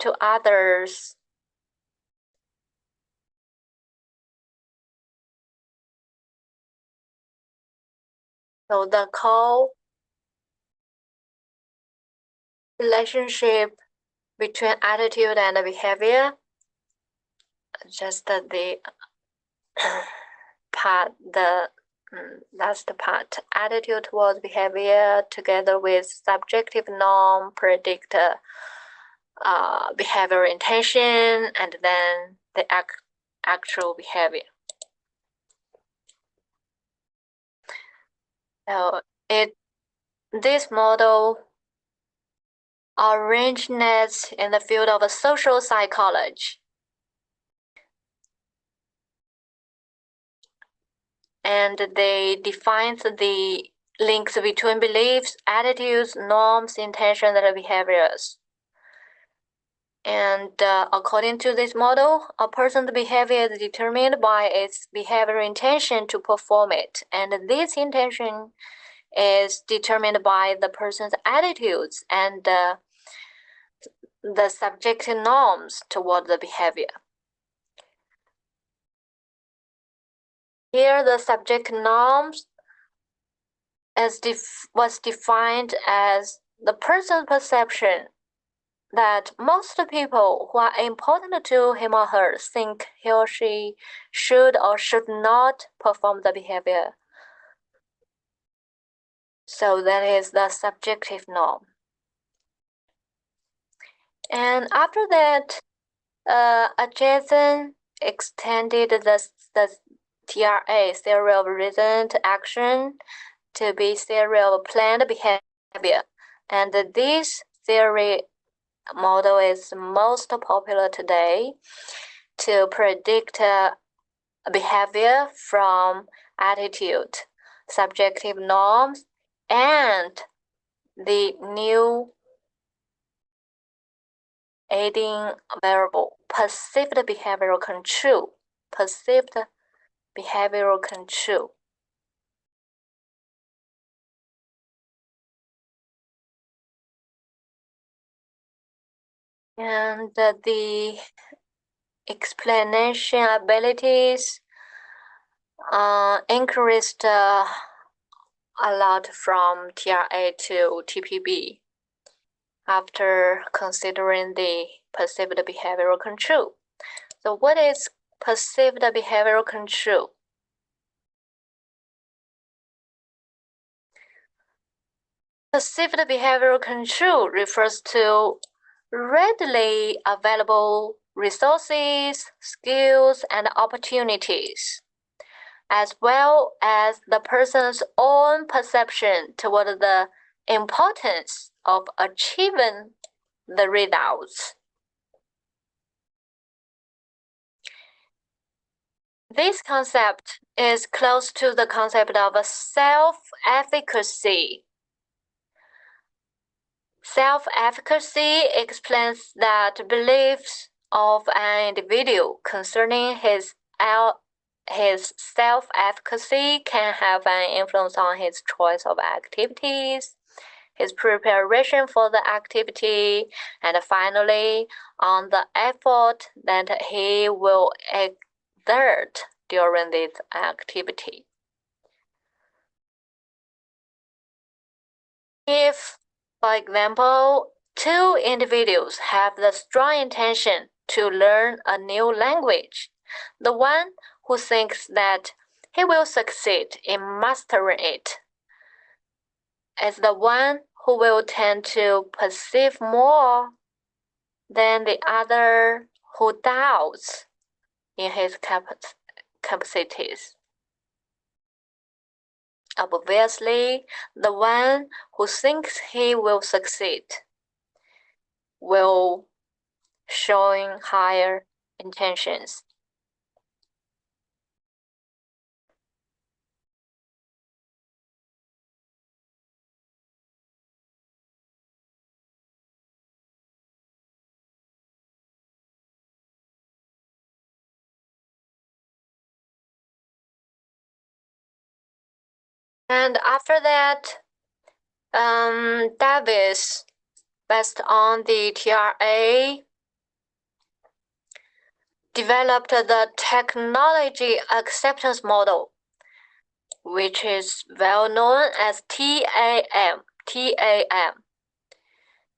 Speaker 1: to others. So the co-relationship between attitude and behavior, just the part, the last part, attitude towards behavior together with subjective norm predict behavioral intention and then the actual behavior. So this model originates in the field of social psychology. And they define the links between beliefs, attitudes, norms, intentions, and behaviors. And according to this model, a person's behavior is determined by its behavioral intention to perform it. And this intention is determined by the person's attitudes and the subjective norms toward the behavior. Here, the subject norms was defined as the person's perception that most people who are important to him or her think he or she should or should not perform the behavior. So that is the subjective norm. And after that, adjacent extended the TRA, theory of reasoned action, to be theory of planned behavior. And this theory model is most popular today to predict behavior from attitude, subjective norms, and the new aiding variable, perceived behavioral control. Perceived behavioral control. And the explanation abilities increased a lot from TRA to TPB after considering the perceived behavioral control. So what is perceived behavioral control? Perceived behavioral control refers to readily available resources, skills, and opportunities, as well as the person's own perception toward the importance of achieving the results. This concept is close to the concept of self-efficacy. Self-efficacy explains that beliefs of an individual concerning his self-efficacy can have an influence on his choice of activities, his preparation for the activity, and finally, on the effort that he will exert during this activity. If, for example, two individuals have the strong intention to learn a new language, the one who thinks that he will succeed in mastering it is the one who will tend to perceive more than the other who doubts in his capacities. Obviously, the one who thinks he will succeed will showing higher intentions. And after that, Davis, based on the TRA, developed the technology acceptance model, which is well known as TAM.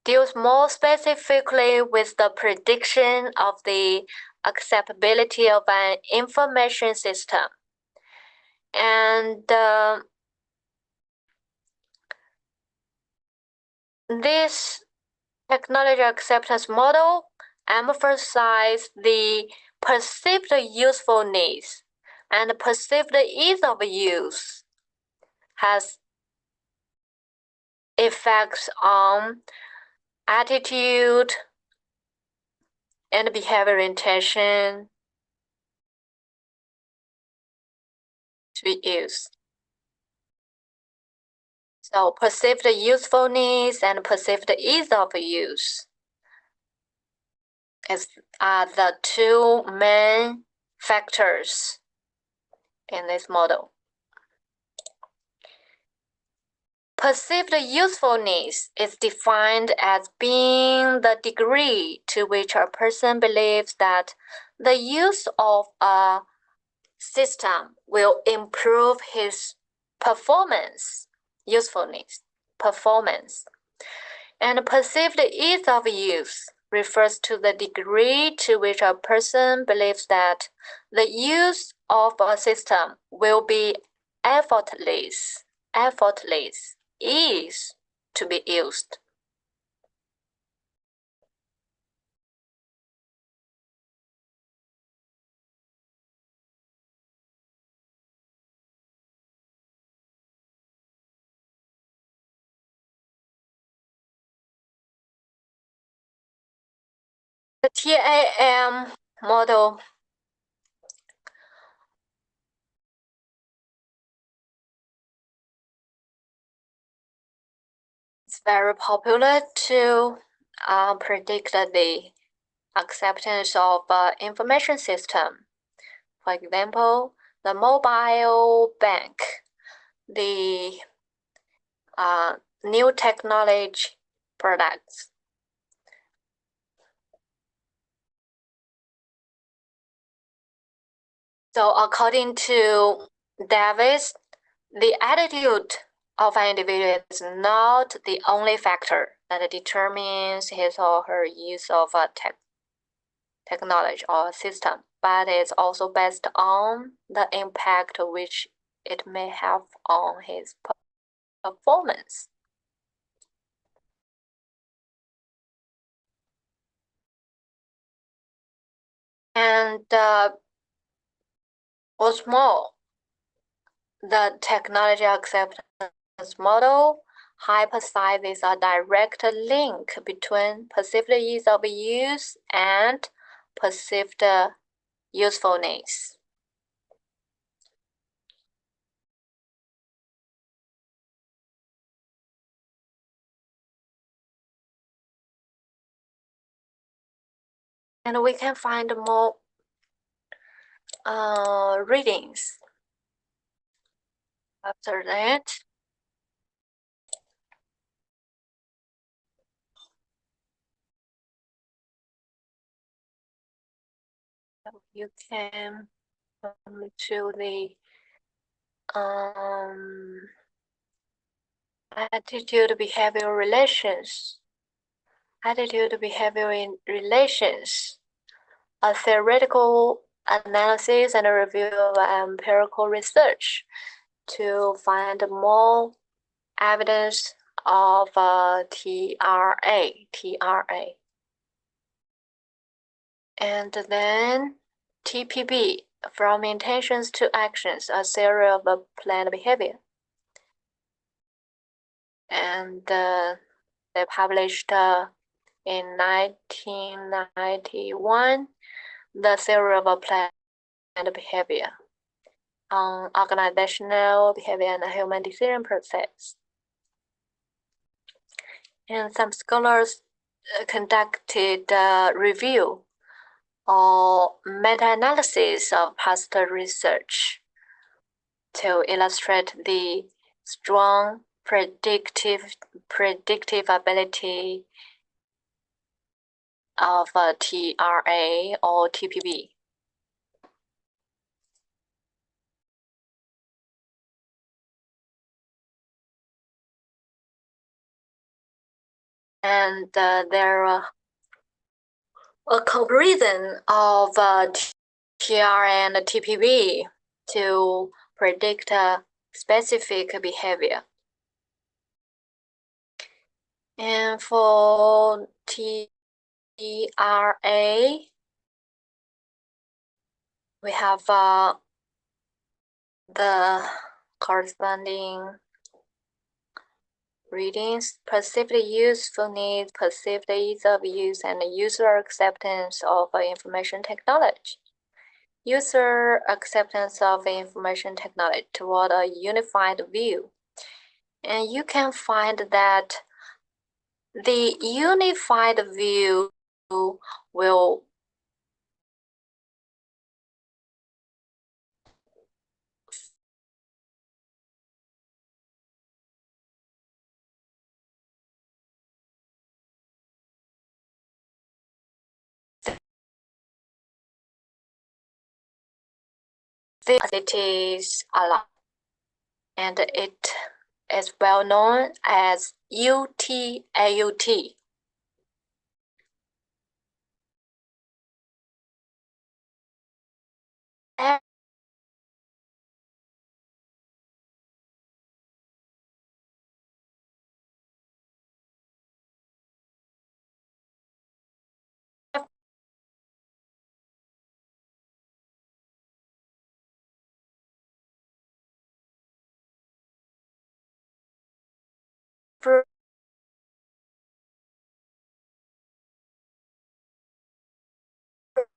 Speaker 1: Deals more specifically with the prediction of the acceptability of an information system. And this technology acceptance model emphasizes the perceived usefulness and perceived ease of use, has effects on attitude and behavior intention to be used. So perceived usefulness and perceived ease of use are the two main factors in this model. Perceived usefulness is defined as being the degree to which a person believes that the use of a system will improve his performance. Usefulness, performance. And perceived ease of use refers to the degree to which a person believes that the use of a system will be effortless, ease to be used. The TAM model is very popular to predict the acceptance of information system. For example, the mobile bank, the new technology products. So according to Davis, the attitude of an individual is not the only factor that determines his or her use of a technology or system, but it's also based on the impact which it may have on his performance. And what's more, the technology acceptance model hypothesizes a direct link between perceived ease of use and perceived usefulness. And we can find more readings. After that, you can come to the attitude behavior relations. Attitude behavior in relations, a theoretical analysis and a review of empirical research to find more evidence of TRA. And then TPB, from intentions to actions, a theory of a planned behavior. And they published in 1991 the theory of a planned behavior on organizational behavior and human decision process. And some scholars conducted a review or meta-analysis of past research to illustrate the strong predictive ability of TRA or TPB. And there are a comparison of TRA and TPB to predict specific behavior. And for TRA, we have the corresponding readings: perceived usefulness, perceived ease of use, and user acceptance of information technology. User acceptance of information technology toward a unified view. And you can find that the unified view will facilities a lot, and it is well known as UTAUT.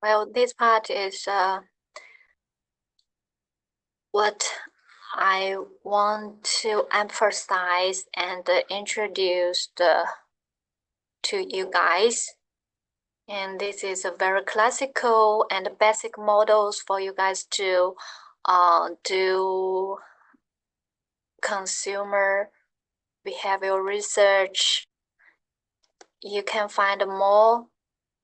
Speaker 1: Well, this part is what I want to emphasize and introduce to you guys. And this is a very classical and basic models for you guys to do consumer behavior research. You can find more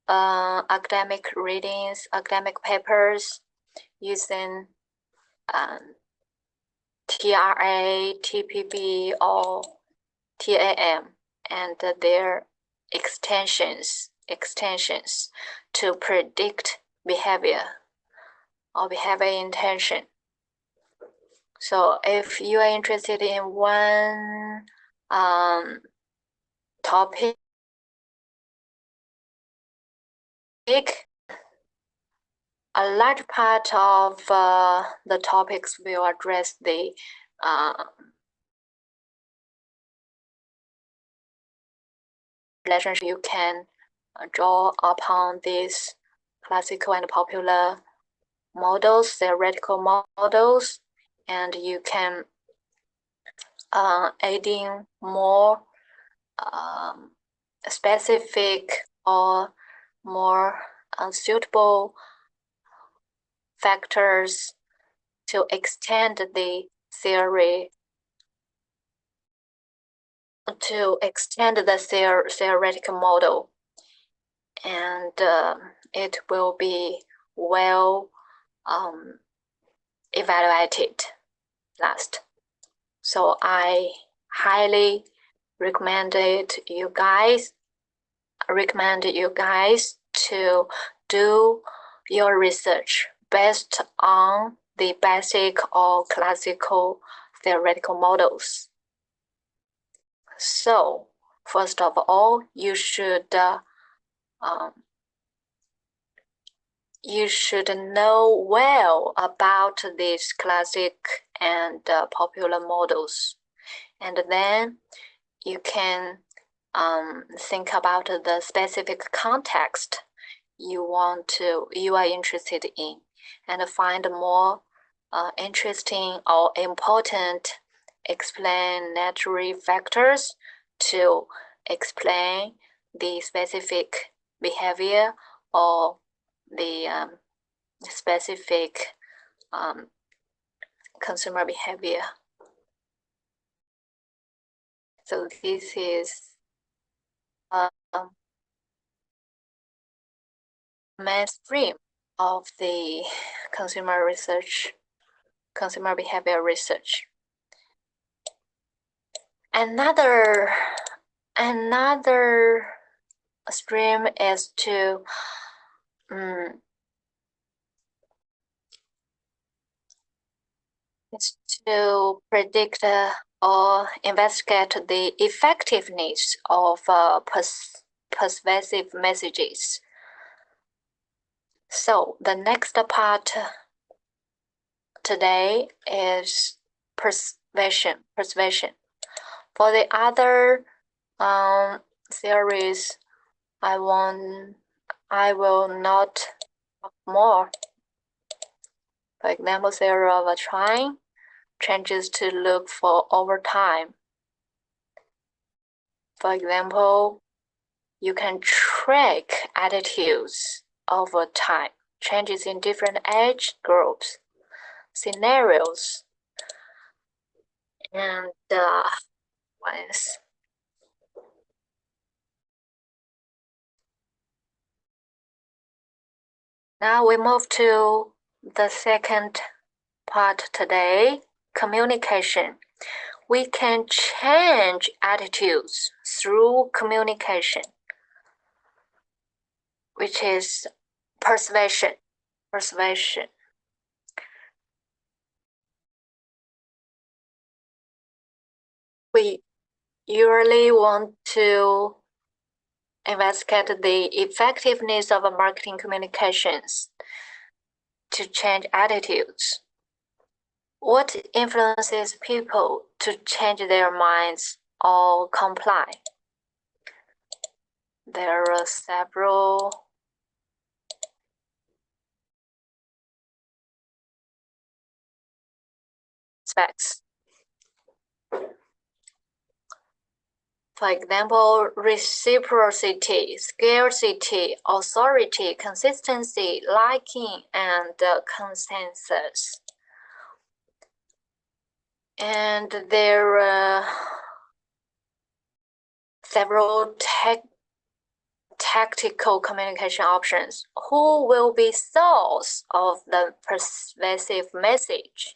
Speaker 1: academic readings, academic papers using TRA, TPB, or TAM, and their extensions to predict behavior or behavior intention. So if you are interested in one topic, a large part of the topics will address the relationship. You can draw upon these classical and popular models, theoretical models, and you can add in more specific or more unsuitable factors to extend the theory, to extend the theoretical model, and it will be well evaluated last. So I highly recommend you guys to do your research based on the basic or classical theoretical models. So first of all, you should know well about these classic and popular models, and then you can think about the specific context you are interested in, and find more interesting or important explanatory factors to explain the specific behavior or the specific consumer behavior. So this is mainstream of the consumer behavior research. Another stream is to predict or investigate the effectiveness of persuasive messages. So the next part today is persuasion. For the other theories, I will not talk more. For example, theory of trying, changes to look for over time. For example, you can track attitudes over time, changes in different age groups, scenarios, and ones. Now we move to the second part today, communication. we can change attitudes through communication, which is persuasion. We usually want to investigate the effectiveness of marketing communications to change attitudes. What influences people to change their minds or comply? There are several aspects. For example, reciprocity, scarcity, authority, consistency, liking, and consensus. And there are several tactical communication options. Who will be source of the persuasive message?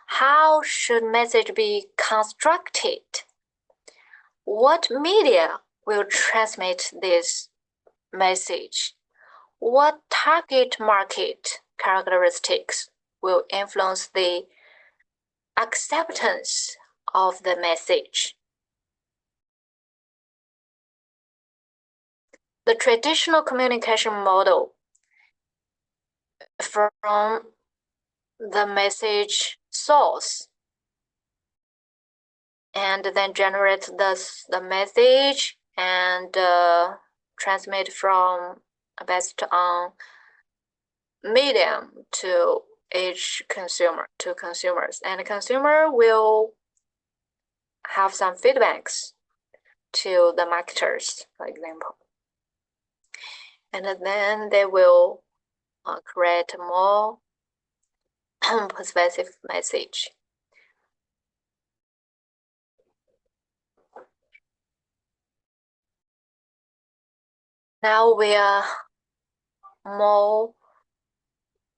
Speaker 1: How should message be constructed? What media will transmit this message? What target market characteristics will influence the acceptance of the message? The traditional communication model from the message source and then generate the message and transmit from based on medium to each consumer, to consumers, and the consumer will have some feedbacks to the marketers, for example, and then they will create more persuasive message. Now we are more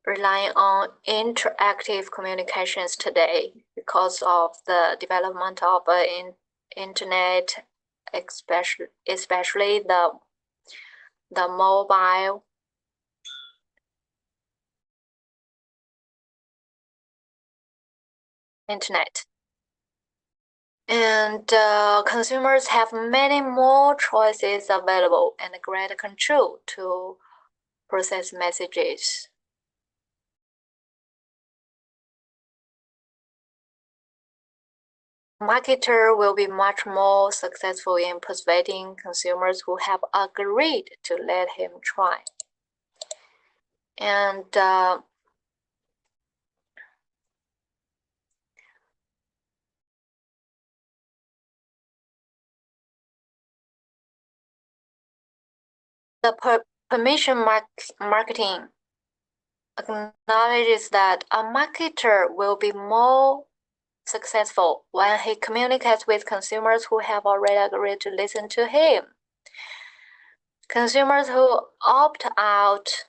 Speaker 1: relying on interactive communications today because of the development of internet, especially the mobile internet. And consumers have many more choices available and greater control to process messages. Marketer will be much more successful in persuading consumers who have agreed to let him try. And the permission marketing acknowledges that a marketer will be more successful when he communicates with consumers who have already agreed to listen to him. Consumers who opt out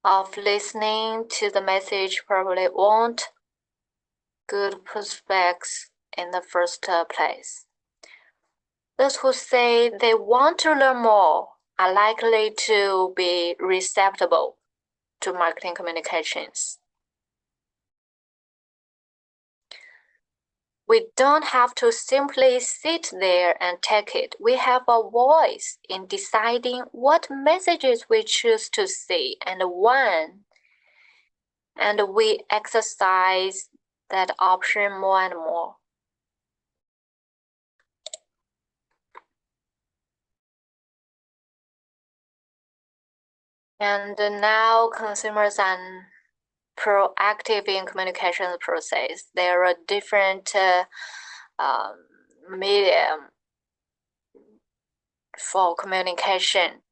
Speaker 1: of listening to the message probably won't good prospects in the first place. Those who say they want to learn more are likely to be receptive to marketing communications. We don't have to simply sit there and take it. We have a voice in deciding what messages we choose to see and when. And we exercise that option more and more. And now consumers are proactive in communication process. There are different medium for communication,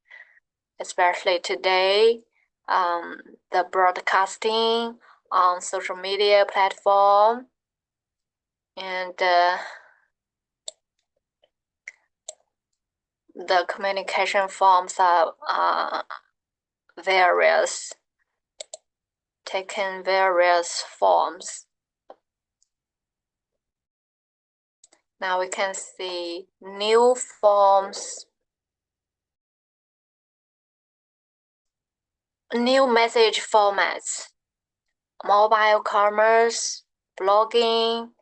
Speaker 1: especially today, the broadcasting on social media platform, and the communication forms are taken various forms. Now we can see new forms, new message formats, mobile commerce, blogging,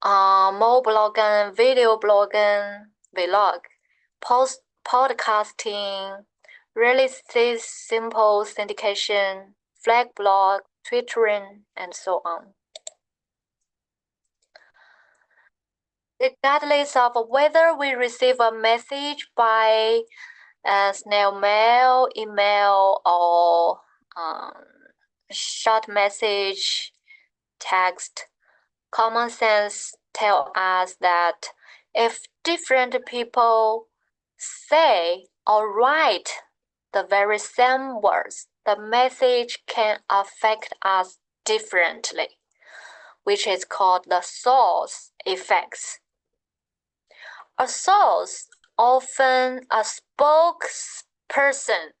Speaker 1: mobile blogging, video blogging, vlog, podcasting, really simple syndication, flag blog, twittering, and so on. Regardless of whether we receive a message by snail mail, email, or short message, text, common sense tells us that if different people say or write the very same words, the message can affect us differently, which is called the source effects. A source, often a spokesperson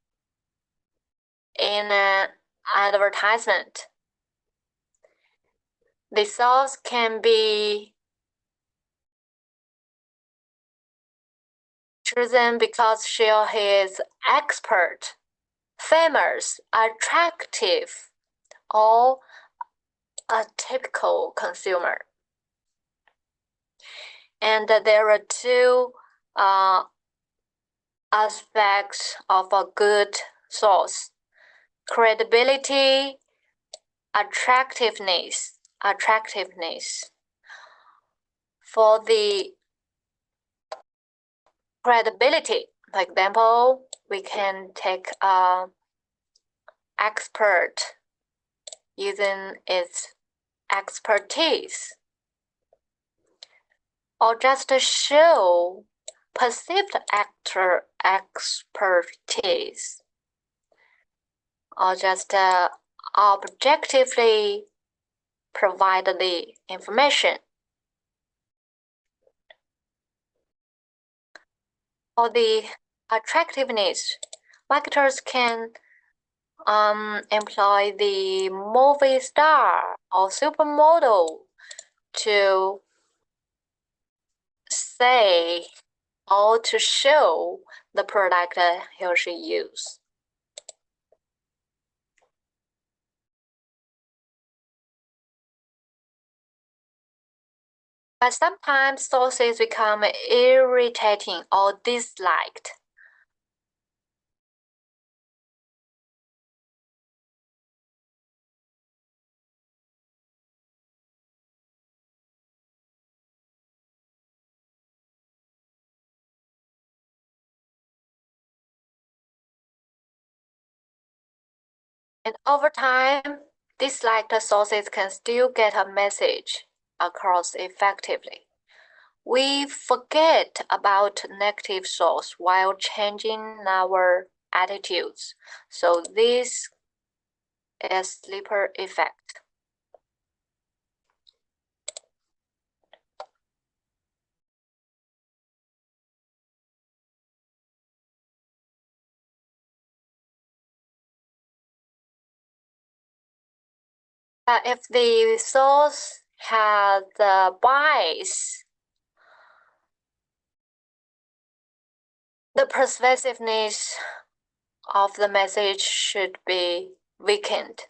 Speaker 1: in an advertisement. The source can be chosen because she is expert, famous, attractive, or a typical consumer. And there are two aspects of a good source: credibility, attractiveness. For the credibility, for example, we can take expert using its expertise, or just show perceived actor expertise, or just objectively provide the information. For the attractiveness, marketers can employ the movie star or supermodel to say or to show the product he or she uses. But sometimes sources become irritating or disliked. And over time, disliked sources can still get a message across effectively. We forget about negative source while changing our attitudes. So this is sleeper effect. If the source has a bias, the persuasiveness of the message should be weakened.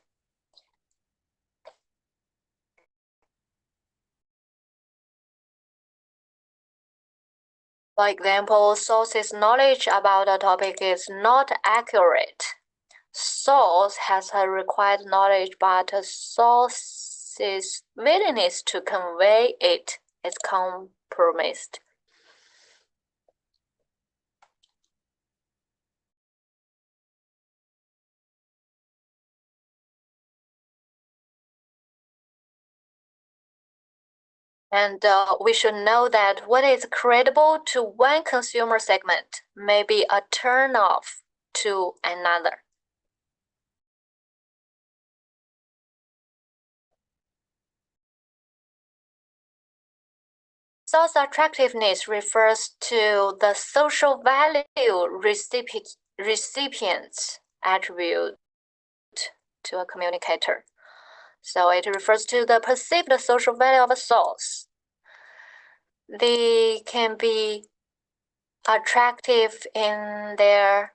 Speaker 1: For example, source's knowledge about a topic is not accurate. Source has a required knowledge, but a source's willingness to convey it is compromised. And we should know that what is credible to one consumer segment may be a turn-off to another. Source attractiveness refers to the social value recipients attribute to a communicator. So it refers to the perceived social value of a source. they can be attractive in the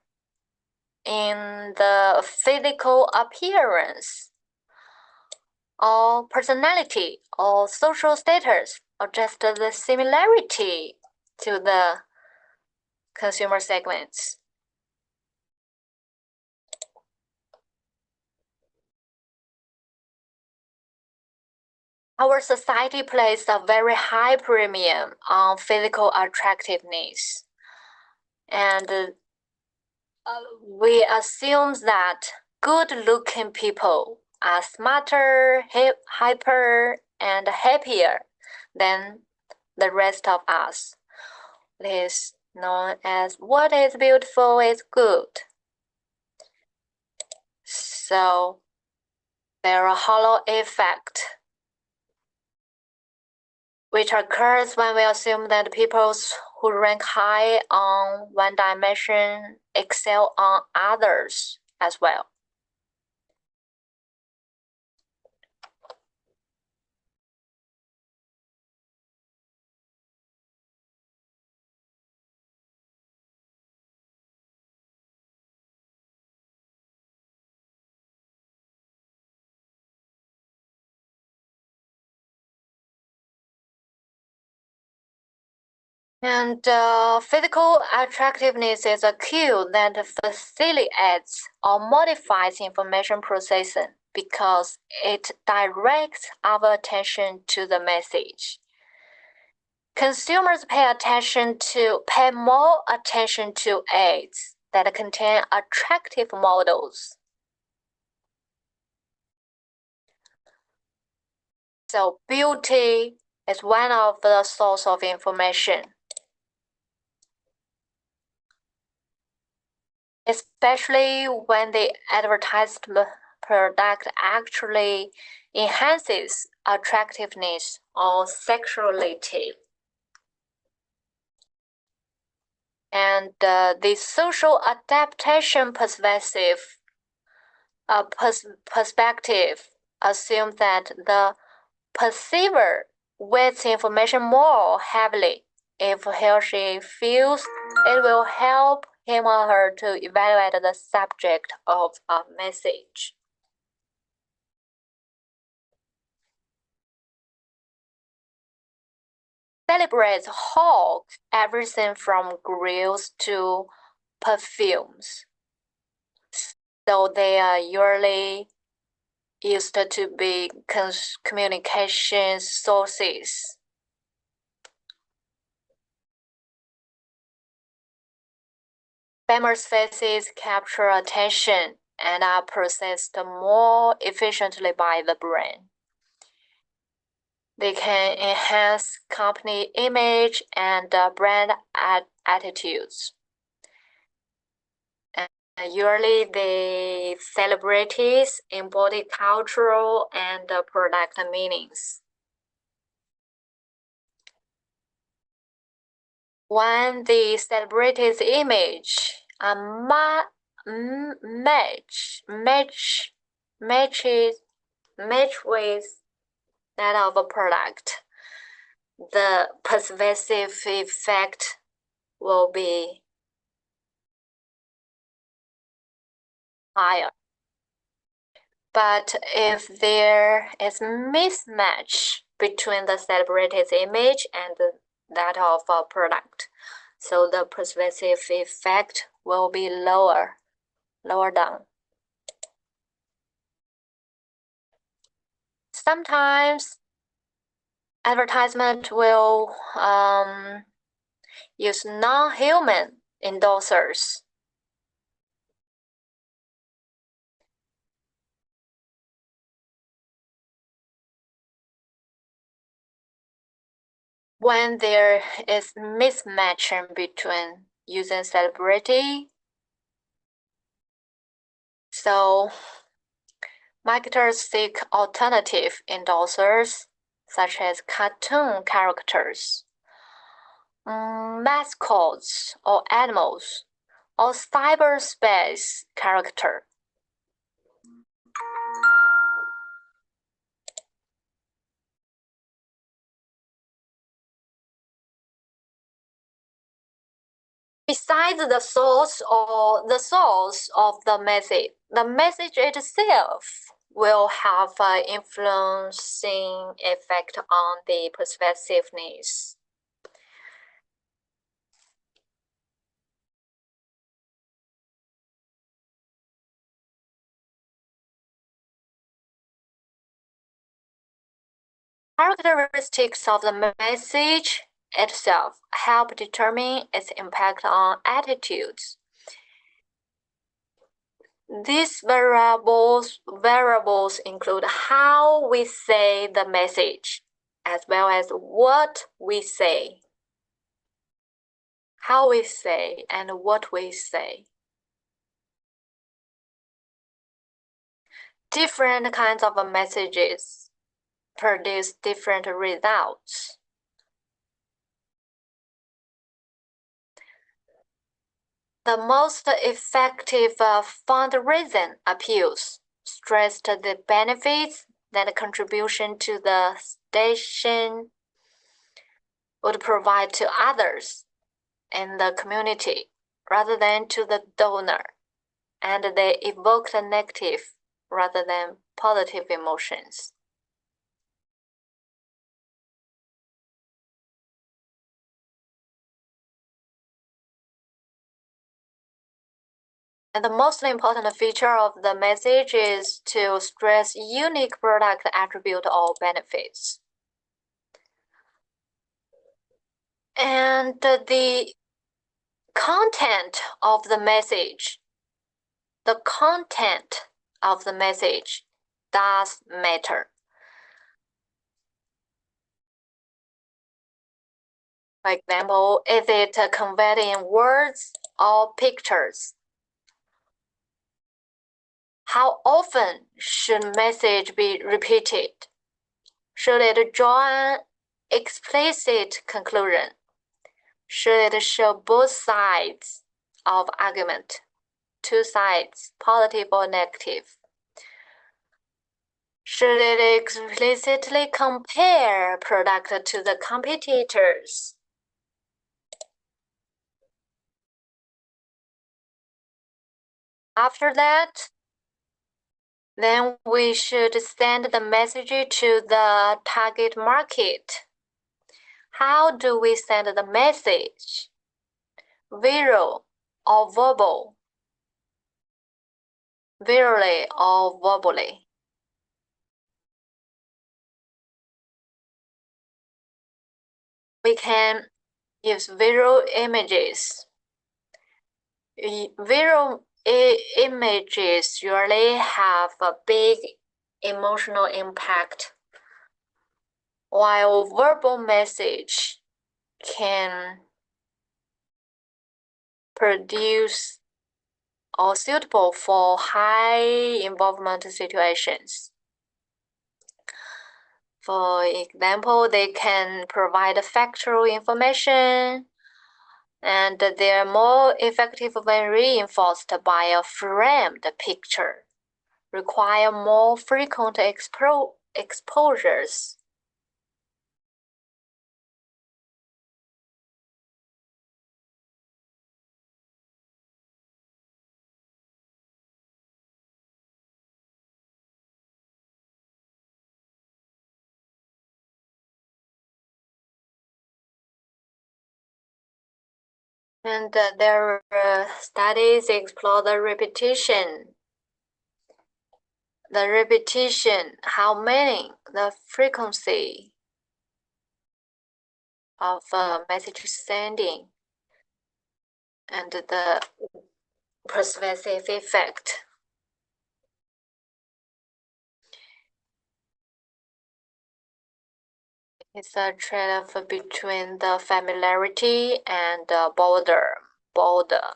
Speaker 1: physical appearance, or personality, or social status, or just the similarity to the consumer segments. Our society places a very high premium on physical attractiveness, and we assume that good-looking people are smarter, hyper, and happier than the rest of us. This is known as what is beautiful is good. So there's a halo effect, which occurs when we assume that people who rank high on one dimension excel on others as well. And physical attractiveness is a cue that facilitates or modifies information processing because it directs our attention to the message. Consumers pay more attention to ads that contain attractive models. So beauty is one of the sources of information, especially when the advertised product actually enhances attractiveness or sexuality. And the social adaptation perspective assumes that the perceiver weights information more heavily. If he or she feels it will help him or her to evaluate the subject of a message. Celebrities hog everything from grills to perfumes, so they are usually used to be communication sources. Famous faces capture attention and are processed more efficiently by the brain. They can enhance company image and brand attitudes. And usually, the celebrities embody cultural and product meanings. When the celebrity's image match with that of a product, the pervasive effect will be higher. But if there is mismatch between the celebrity's image and that of a product, so the pervasive effect will be lower down. Sometimes advertisement will use non-human endorsers. When there is mismatching between user and celebrity, so marketers seek alternative endorsers such as cartoon characters, mascots or animals, or cyberspace character. Besides the source of the message itself will have an influencing effect on the persuasiveness. Characteristics of the message itself help determine its impact on attitudes. These variables include how we say the message, as well as what we say, how we say, and what we say. Different kinds of messages produce different results. The most effective fundraising appeals stressed the benefits that contribution to the station would provide to others in the community rather than to the donor, and they evoked negative rather than positive emotions. And the most important feature of the message is to stress unique product attribute or benefits. And the content of the message, does matter. For example, is it conveyed in words or pictures? How often should message be repeated? Should it draw an explicit conclusion? Should it show both sides of argument, two sides, positive or negative? Should it explicitly compare product to the competitors? After that, then we should send the message to the target market. How do we send the message? Visual or verbal? Visually or verbally? We can use visual images. Visual images usually have a big emotional impact, while verbal message can produce or suitable for high involvement situations. For example, they can provide factual information, and they are more effective when reinforced by a framed picture, require more frequent exposures. And their studies explore the repetition, how many, the frequency of message sending, and the persuasive effect. It's a trade-off between the familiarity and boredom.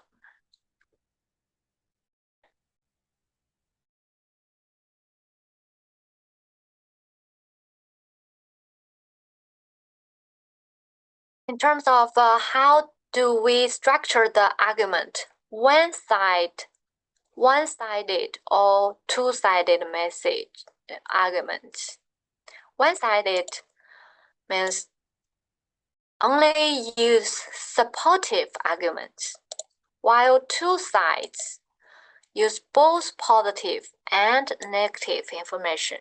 Speaker 1: In terms of how do we structure the argument, one-sided or two-sided message arguments. One-sided means only use supportive arguments while two sides use both positive and negative information.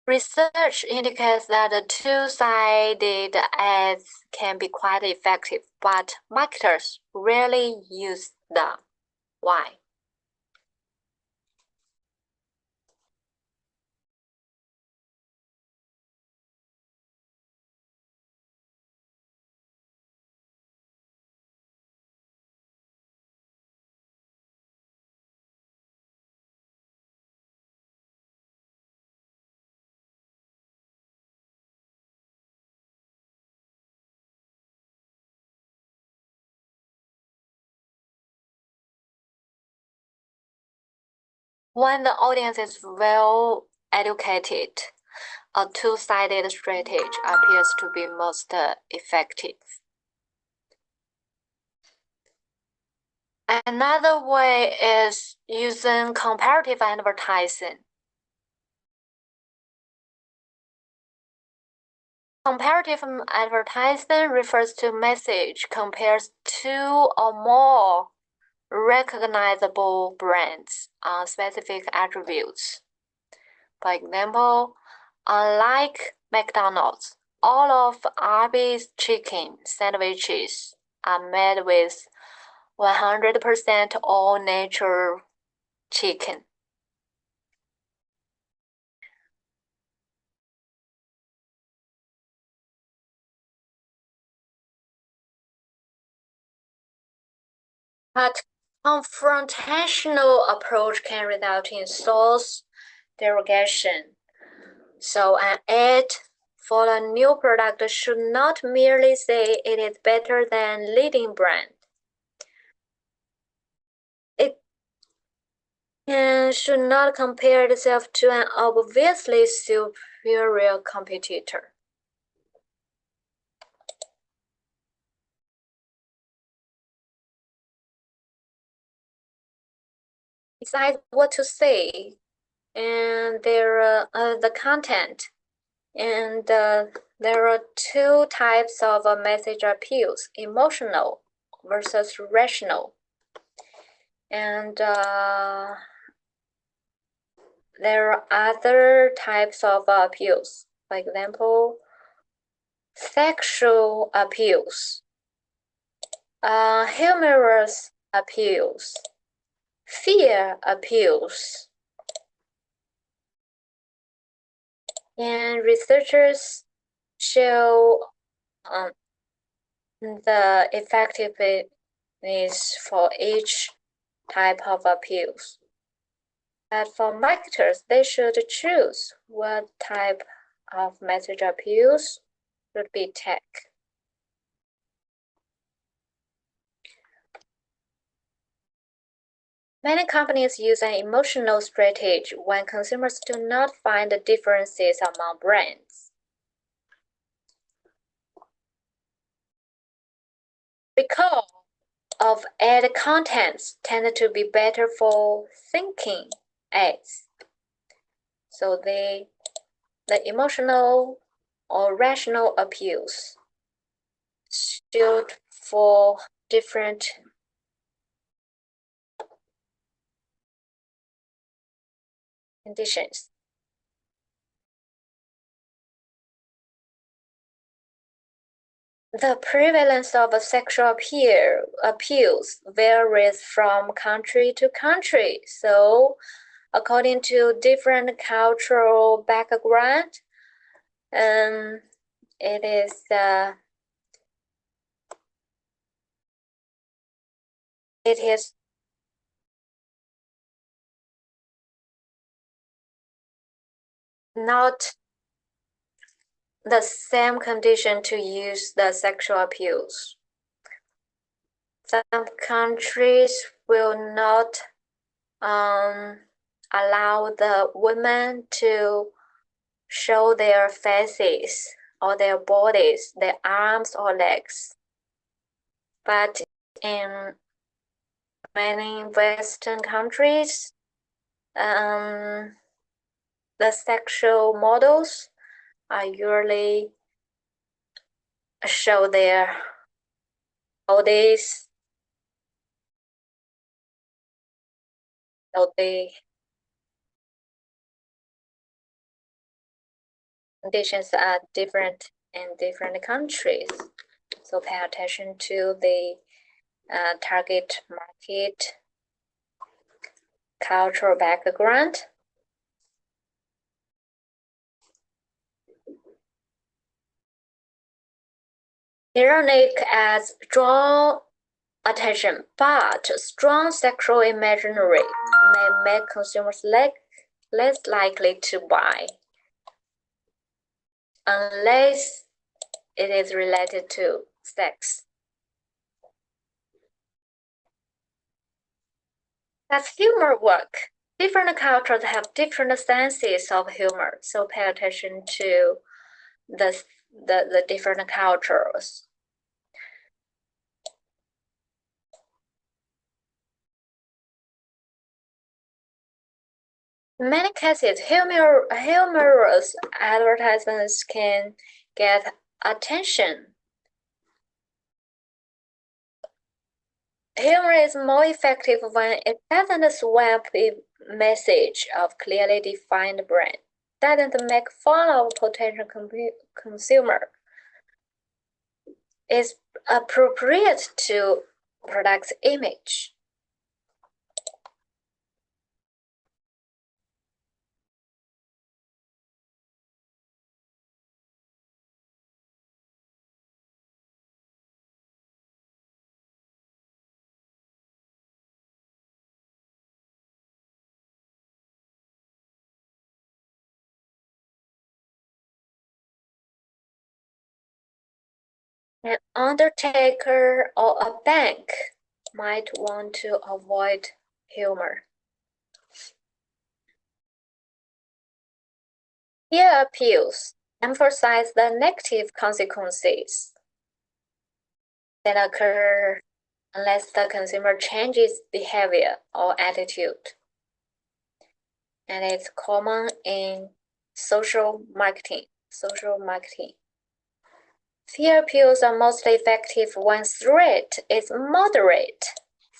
Speaker 1: Research indicates that the two-sided ads can be quite effective, but marketers rarely use them. Why? When the audience is well educated, a two-sided strategy appears to be most effective. Another way is using comparative advertising. Comparative advertising refers to message compares two or more recognizable brands on specific attributes. For example, unlike McDonald's, all of Arby's chicken sandwiches are made with 100% all-natural chicken. But confrontational approach can result in source derogation. So an ad for a new product should not merely say it is better than leading brand. It should not compare itself to an obviously superior competitor. Decide what to say, and there are the content, and there are two types of message appeals: emotional versus rational. And there are other types of appeals. For example, sexual appeals, humorous appeals, fear appeals. And researchers show the effectiveness for each type of appeals. But for marketers, they should choose what type of message appeals should be taken. Many companies use an emotional strategy when consumers do not find the differences among brands. Because of ad contents tend to be better for thinking ads. So the emotional or rational appeals suit for different conditions. The prevalence of sexual appeals varies from country to country. So, according to different cultural background, it is not the same condition to use the sexual appeals. Some countries will not allow the women to show their faces or their bodies, their arms or legs. But in many Western countries, the sexual models are usually show their bodies, so the conditions are different in different countries. So pay attention to the target market, cultural background. Ironic as draw attention, but strong sexual imagery may make consumers less likely to buy, unless it is related to sex. Does humor work? Different cultures have different senses of humor, so pay attention to the different cultures. In many cases, humorous advertisements can get attention. Humor is more effective when it doesn't swamp a message of clearly defined brand, doesn't make fun of potential consumer, is appropriate to product's image. An undertaker or a bank might want to avoid humor. Fear appeals emphasize the negative consequences that occur unless the consumer changes behavior or attitude. And it's common in social marketing. Fear appeals are most effective when threat is moderate,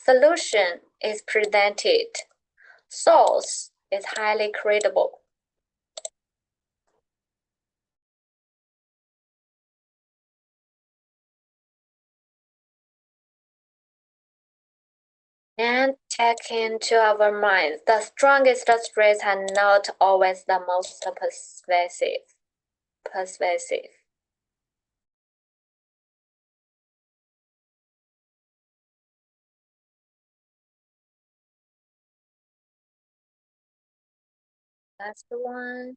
Speaker 1: solution is presented, source is highly credible. And take into our minds, the strongest threats are not always the most persuasive. That's the one.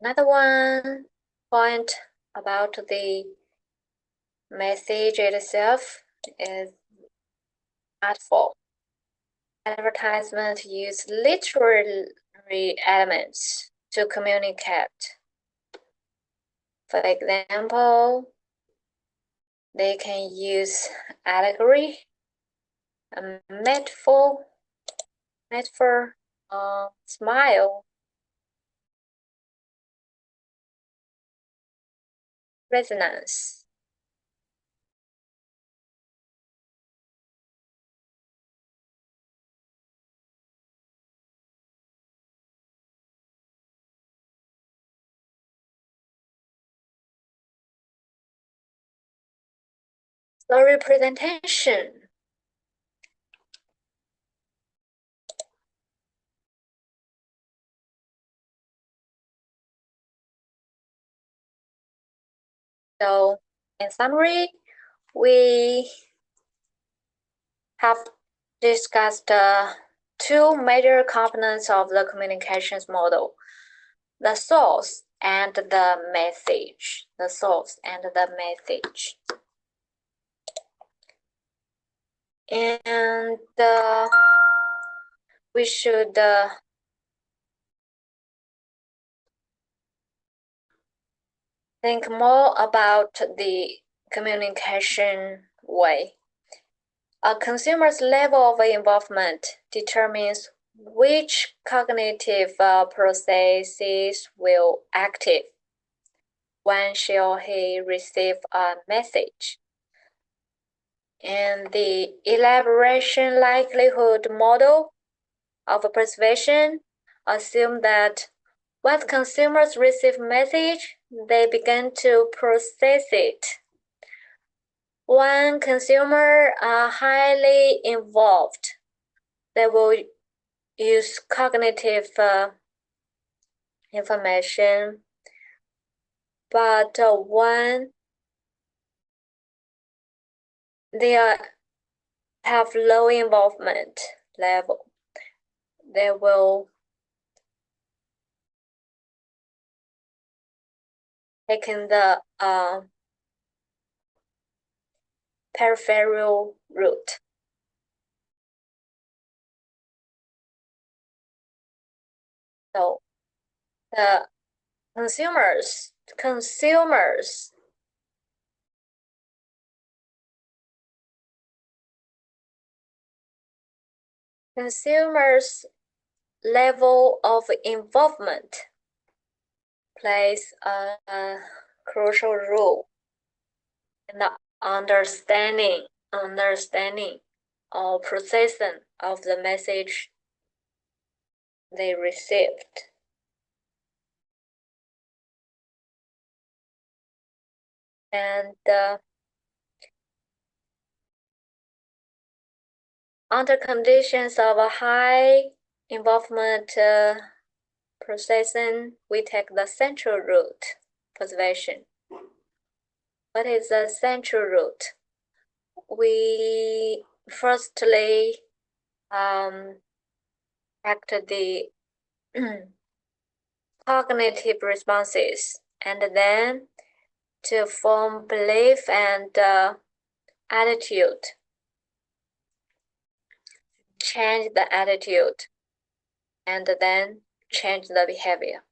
Speaker 1: Another one point about the message itself is artful. Advertisements use literary elements to communicate. For example, they can use allegory, a metaphor, smile, resonance. Story presentation. So, in summary, we have discussed two major components of the communications model: the source and the message. And we should think more about the communication way. A consumer's level of involvement determines which cognitive processes will active when she or he receive a message. And the elaboration likelihood model of persuasion assume that when consumers receive message, they begin to process it. When consumers are highly involved, they will use cognitive information, but when they have low involvement level, they will take in the peripheral route. So the consumers level of involvement plays a crucial role in the understanding or processing of the message they received. And under conditions of a high involvement processing, we take the central route persuasion. What is the central route? We firstly act the cognitive responses, and then to form belief and attitude. Change the attitude, and then change the behavior.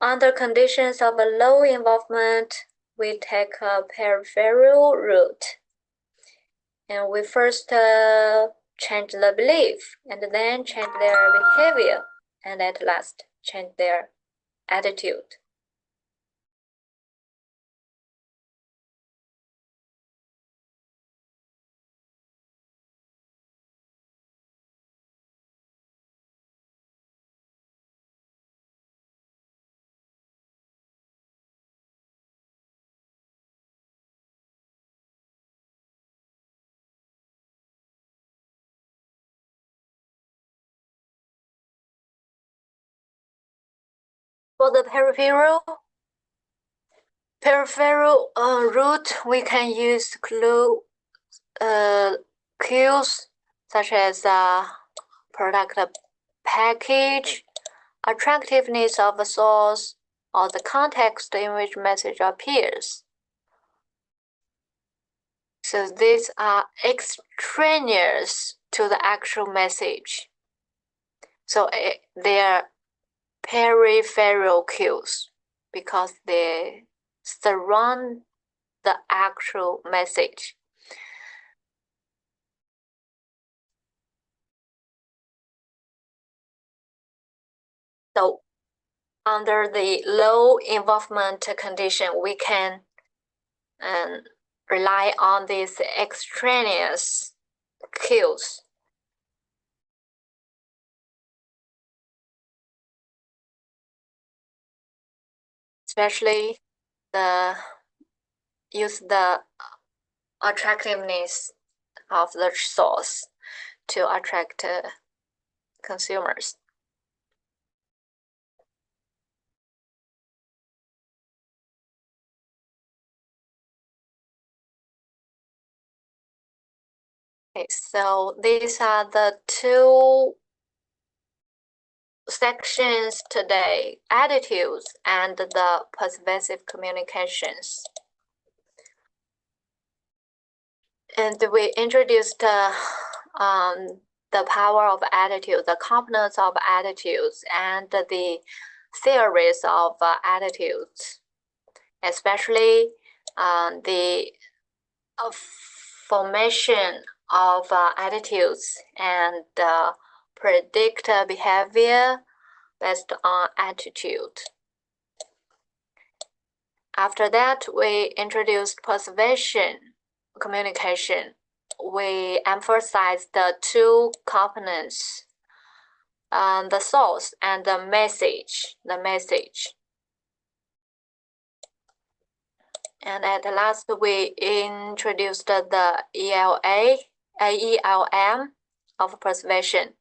Speaker 1: Under conditions of a low involvement, we take a peripheral route. And we first change the belief, and then change their behavior, and at last change their attitude. For the peripheral route, we can use cues such as product package, attractiveness of the source, or the context in which message appears. So these are extraneous to the actual message. So they are peripheral cues because they surround the actual message. So under the low involvement condition, we can rely on these extraneous cues. Especially use the attractiveness of the source to attract consumers. Okay, so these are the two sections today, attitudes and the persuasive communications. And we introduced the power of attitude, the components of attitudes, and the theories of attitudes, especially the formation of attitudes and predict behavior based on attitude. After that, we introduced persuasion communication. We emphasize the two components, the source and the message. And at last, we introduced the AELM of persuasion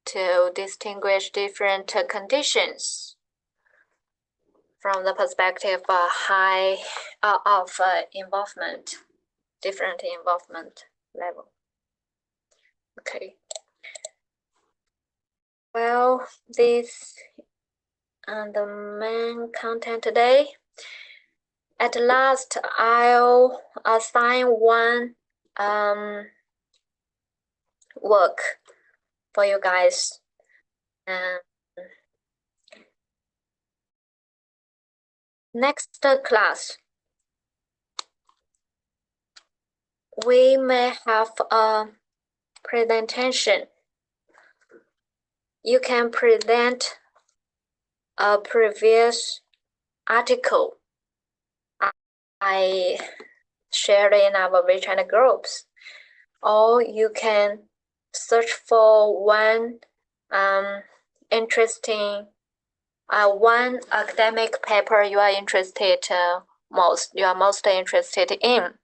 Speaker 1: to distinguish different conditions from the perspective of involvement, different involvement level. Okay. Well, this and the main content today. At last, I'll assign one work for you guys. Next class, we may have a presentation. You can present a previous article I shared in our WeChat groups, or you can search for one interesting one academic paper you are most interested in,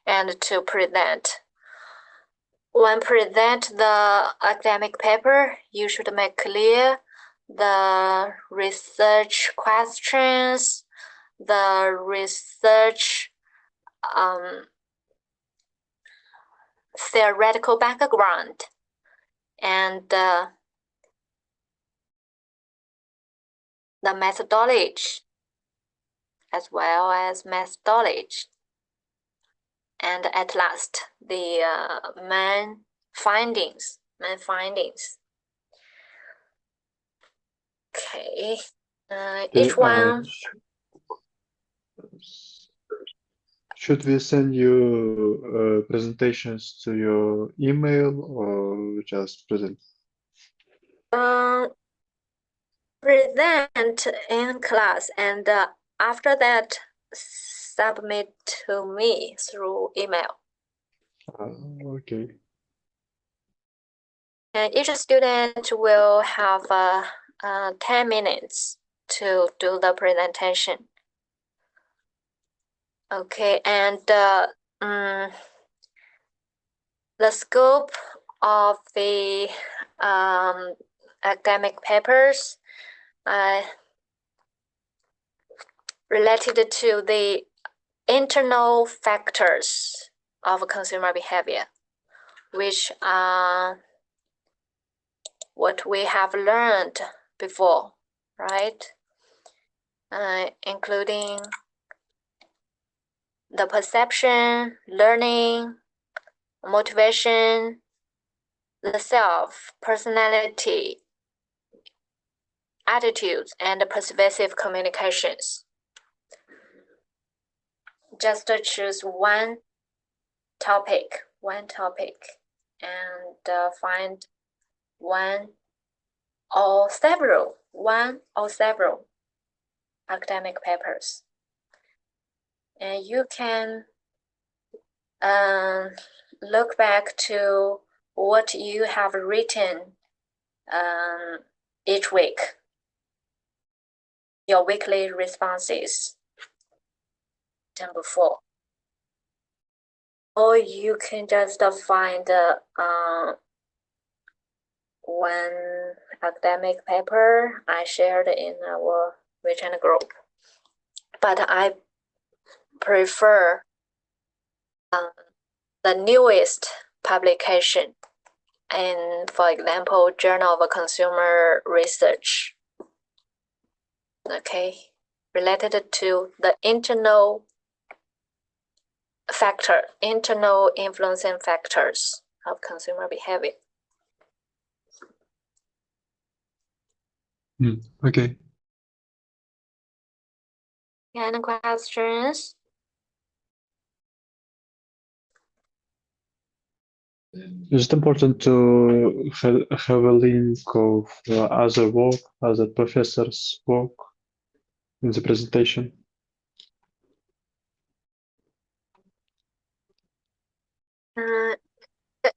Speaker 1: and to present. When present the academic paper, you should make clear the research questions, the research theoretical background, and the methodology, as well as methodology. And at last, the main findings. Okay, each one.
Speaker 2: Should we send you presentations to your email or just present?
Speaker 1: Present in class, and after that, submit to me through email.
Speaker 2: Okay.
Speaker 1: And each student will have 10 minutes to do the presentation. Okay, and the scope of the academic papers related to the internal factors of consumer behavior, which are what we have learned before, right? Including the perception, learning, motivation, the self, personality, attitudes, and persuasive communications. Just choose one topic, and find one or several academic papers. And you can look back to what you have written each week, your weekly responses than before. Or you can just find one academic paper I shared in our WeChat group. But I prefer the newest publication in, for example, Journal of Consumer Research. Okay, related to the internal internal influencing factors of consumer behavior.
Speaker 2: Okay.
Speaker 1: Any questions?
Speaker 2: Is it important to have a link of other work, other professors' work in the presentation?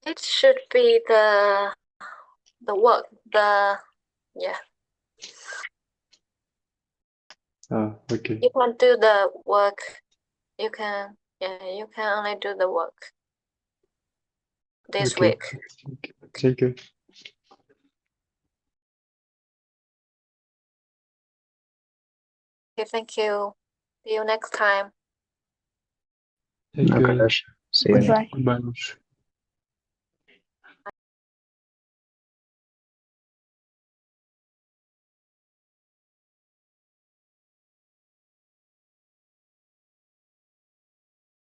Speaker 1: It should be the work, yeah.
Speaker 2: Okay.
Speaker 1: You can do the work. You can only do the work this
Speaker 2: Okay.
Speaker 1: week.
Speaker 2: Thank you.
Speaker 1: Okay, thank you. See you next time.
Speaker 2: Thank you.
Speaker 3: Arkadaşlar, see you next
Speaker 2: Goodbye.